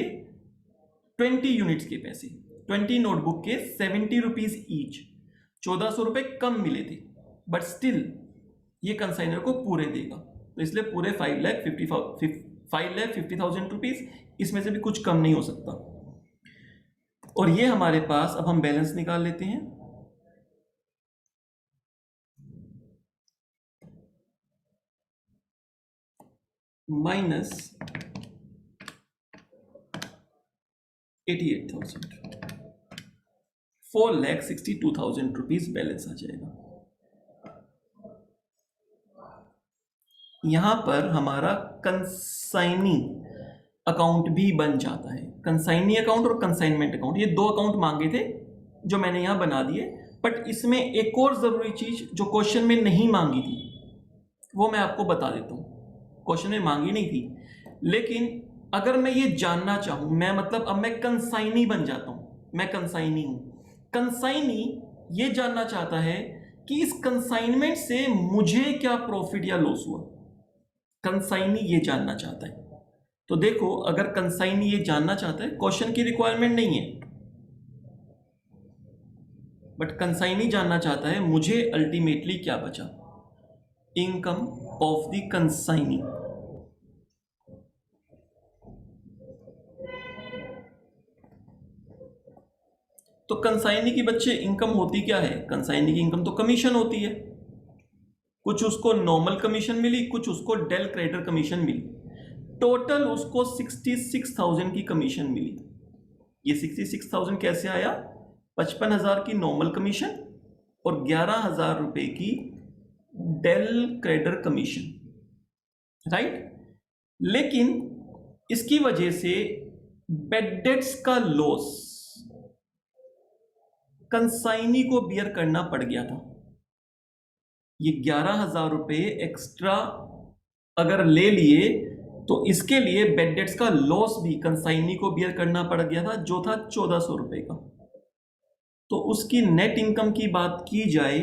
20 यूनिट्स के पैसे, 20 नोटबुक के 70 रुपीज ईच, 1,400 रुपए कम मिले थे, बट स्टिल ये कंसाइनर को पूरे देगा। तो इसलिए पूरे 5,50,000 रुपीज, इसमें से भी कुछ कम नहीं हो सकता। और ये हमारे पास, अब हम बैलेंस निकाल लेते हैं। माइनस 88,000, 4,62,000 रुपीज बैलेंस आ जाएगा। यहां पर हमारा कंसाइनी अकाउंट भी बन जाता है। कंसाइनी अकाउंट और कंसाइनमेंट अकाउंट, ये दो अकाउंट मांगे थे जो मैंने यहां बना दिए। बट इसमें एक और जरूरी चीज जो क्वेश्चन में नहीं मांगी थी वो मैं आपको बता देता हूं। क्वेश्चन में मांगी नहीं थी, लेकिन अगर मैं ये जानना चाहूं, मैं मतलब अब मैं कंसाइनी बन जाता हूं, मैं कंसाइनी हूं। कंसाइनी ये जानना चाहता है कि इस कंसाइनमेंट से मुझे क्या प्रॉफिट या लॉस हुआ, कंसाइनी ये जानना चाहता है। तो देखो, अगर कंसाइनी ये जानना चाहता है, क्वेश्चन की रिक्वायरमेंट नहीं है, बट कंसाइनी जानना चाहता है मुझे अल्टीमेटली क्या बचा, इनकम ऑफ द कंसाइनी। तो कंसाइनी की बच्चे इनकम होती क्या है, कंसाइनी की इनकम तो कमीशन होती है। कुछ उसको नॉर्मल कमीशन मिली, कुछ उसको डेल क्रेडिटर कमीशन मिली, टोटल उसको 66,000 की कमीशन मिली। ये 66,000 कैसे आया, 55,000 की नॉर्मल कमीशन और 11,000 रुपए की डेल क्रेडिटर कमीशन, राइट। लेकिन इसकी वजह से बेड डेट्स का लॉस कंसाइनी को बियर करना पड़ गया था। ये 11,000 रुपए एक्स्ट्रा अगर ले लिए तो इसके लिए बेड डेट्स का लॉस भी कंसाइनी को बियर करना पड़ गया था, जो था 1,400 रुपए का। तो उसकी नेट इनकम की बात की जाए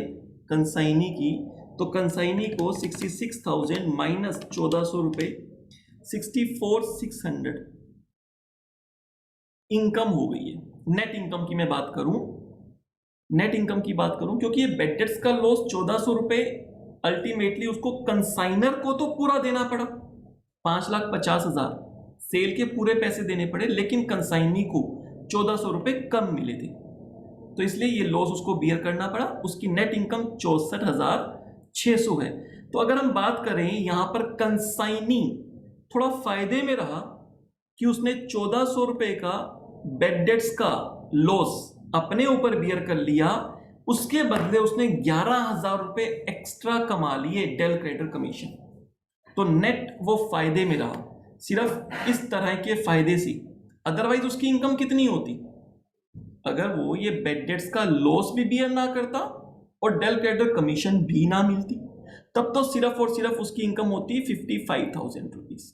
कंसाइनी की, तो कंसाइनी को 66,000 माइनस 1,400 रुपए 64,600 इनकम हो गई है। नेट इनकम की मैं बात करूं, नेट इनकम की बात करूं, क्योंकि ये बेड डेट्स का लॉस 1,400 रुपए अल्टीमेटली उसको कंसाइनर को तो पूरा देना पड़ा, 5,50,000 सेल के पूरे पैसे देने पड़े, लेकिन कंसाइनी को 1,400 रुपए कम मिले थे, तो इसलिए ये लॉस उसको बियर करना पड़ा। उसकी नेट इनकम 64,600 है। तो अगर हम बात करें यहां पर कंसाइनी थोड़ा फायदे में रहा कि उसने 1,400 रुपए का बेड डेट्स का लॉस अपने ऊपर बियर कर लिया, उसके बदले उसने 11,000 रुपए एक्स्ट्रा कमा लिए डेल क्रेडिटर कमीशन, तो नेट वो फायदे में रहा। सिर्फ इस तरह के फायदे से, अदरवाइज उसकी इनकम कितनी होती? अगर वो ये बेड डेट्स का लॉस भी बियर ना करता और डेल क्रेडिटर कमीशन भी ना मिलती, तब तो सिर्फ और सिर्फ उसकी इनकम होती 55,000 रुपीज,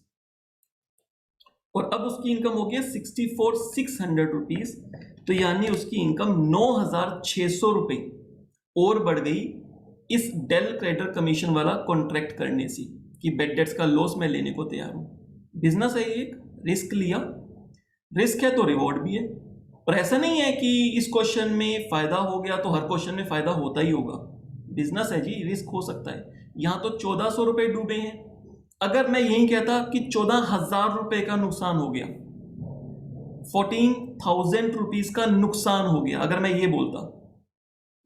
और अब उसकी इनकम हो गई 64,600 रुपीज। तो यानी उसकी इनकम 9,600 रुपए और बढ़ गई इस डेल क्रेडिटर कमीशन वाला कॉन्ट्रैक्ट करने से कि बेड डेट्स का लॉस मैं लेने को तैयार हूं। बिजनेस है, एक रिस्क लिया, रिस्क है तो रिवॉर्ड भी है। और ऐसा नहीं है कि इस क्वेश्चन में फायदा हो गया तो हर क्वेश्चन में फायदा होता ही होगा। बिजनेस है जी, रिस्क हो सकता है। यहां तो 1400 रुपए डूबे हैं। अगर मैं यही कहता कि 14,000 रुपए का नुकसान हो गया, 14,000 रुपीज का नुकसान हो गया, अगर मैं ये बोलता,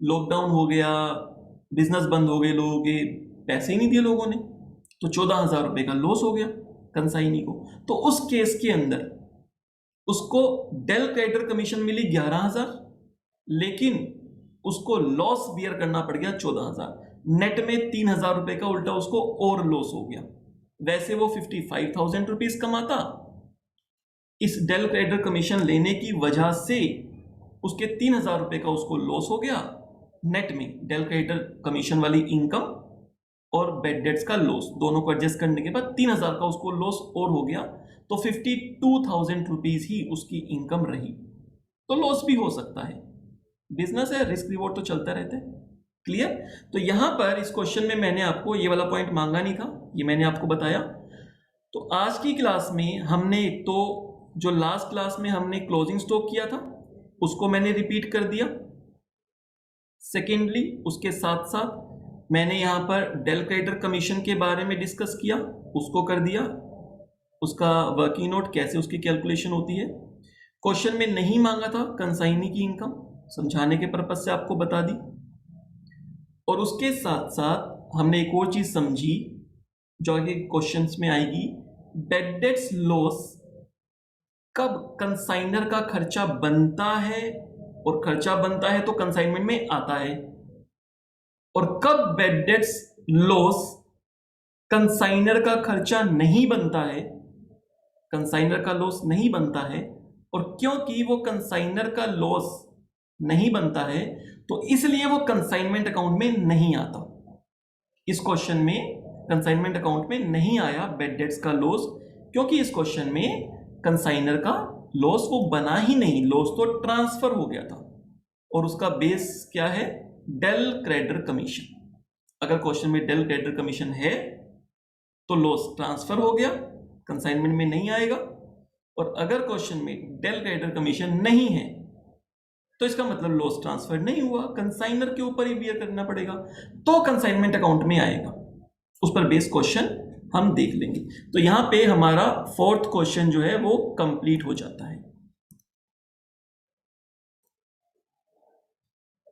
लॉकडाउन हो गया, बिजनेस बंद हो गए, लोगों के पैसे ही नहीं दिए लोगों ने, तो 14,000 रुपए का लॉस हो गया कंसाइनी को, तो उस केस के अंदर उसको डेल क्रेडिटर कमीशन मिली 11,000, लेकिन उसको लॉस बियर करना पड़ गया 14,000, नेट में 3,000 रुपए का उल्टा उसको और लॉस हो गया। वैसे वो 55,000 रुपीज कमाता, इस डेल क्रेडिटर कमीशन लेने की वजह से उसके 3,000 रुपए का उसको लॉस हो गया, नेट में डेल क्रेडिटर कमीशन वाली इनकम और बेड डेट्स का लॉस दोनों को एडजस्ट करने के बाद 3,000 का उसको लॉस और हो गया, तो 52,000 रुपीज ही उसकी इनकम रही। तो लॉस भी हो सकता है, बिजनेस है, रिस्क रिवॉर्ड तो चलता रहता है। क्लियर? तो यहां पर इस क्वेश्चन में मैंने आपको ये वाला पॉइंट मांगा नहीं था, ये मैंने आपको बताया। तो आज की क्लास में हमने एक तो जो लास्ट क्लास में हमने क्लोजिंग स्टॉक किया था उसको मैंने रिपीट कर दिया। सेकेंडली उसके साथ साथ मैंने यहां पर डेल क्रेडिटर कमीशन के बारे में डिस्कस किया, उसको कर दिया, उसका वर्किंग नोट कैसे उसकी कैलकुलेशन होती है। क्वेश्चन में नहीं मांगा था कंसाइनी की इनकम, समझाने के पर्पज से आपको बता दी। और उसके साथ साथ हमने एक और चीज समझी जो आगे क्वेश्चंस में आएगी, बेड डेट्स लॉस कब कंसाइनर का खर्चा बनता है, और खर्चा बनता है तो कंसाइनमेंट में आता है, और कब बेड डेट्स लॉस कंसाइनर का खर्चा नहीं बनता है, कंसाइनर का लॉस नहीं बनता है। और क्योंकि वो कंसाइनर का लॉस नहीं बनता है तो इसलिए वो कंसाइनमेंट अकाउंट में नहीं आता। इस क्वेश्चन में कंसाइनमेंट अकाउंट में नहीं आया बेड डेट्स का लॉस, क्योंकि इस क्वेश्चन में कंसाइनर का लॉस वो बना ही नहीं, लॉस तो ट्रांसफर हो गया था, और उसका बेस क्या है? Del creditor commission. अगर क्वेश्चन में डेल क्रेडिटर कमीशन है तो लॉस ट्रांसफर हो गया, कंसाइनमेंट में नहीं आएगा। और अगर क्वेश्चन में डेल क्रेडिटर कमीशन नहीं है तो इसका मतलब लॉस ट्रांसफर नहीं हुआ, कंसाइनर के ऊपर ही बियर करना पड़ेगा, तो कंसाइनमेंट अकाउंट में आएगा। उस पर बेस क्वेश्चन हम देख लेंगे। तो यहां पे हमारा फोर्थ क्वेश्चन जो है वो कंप्लीट हो जाता है।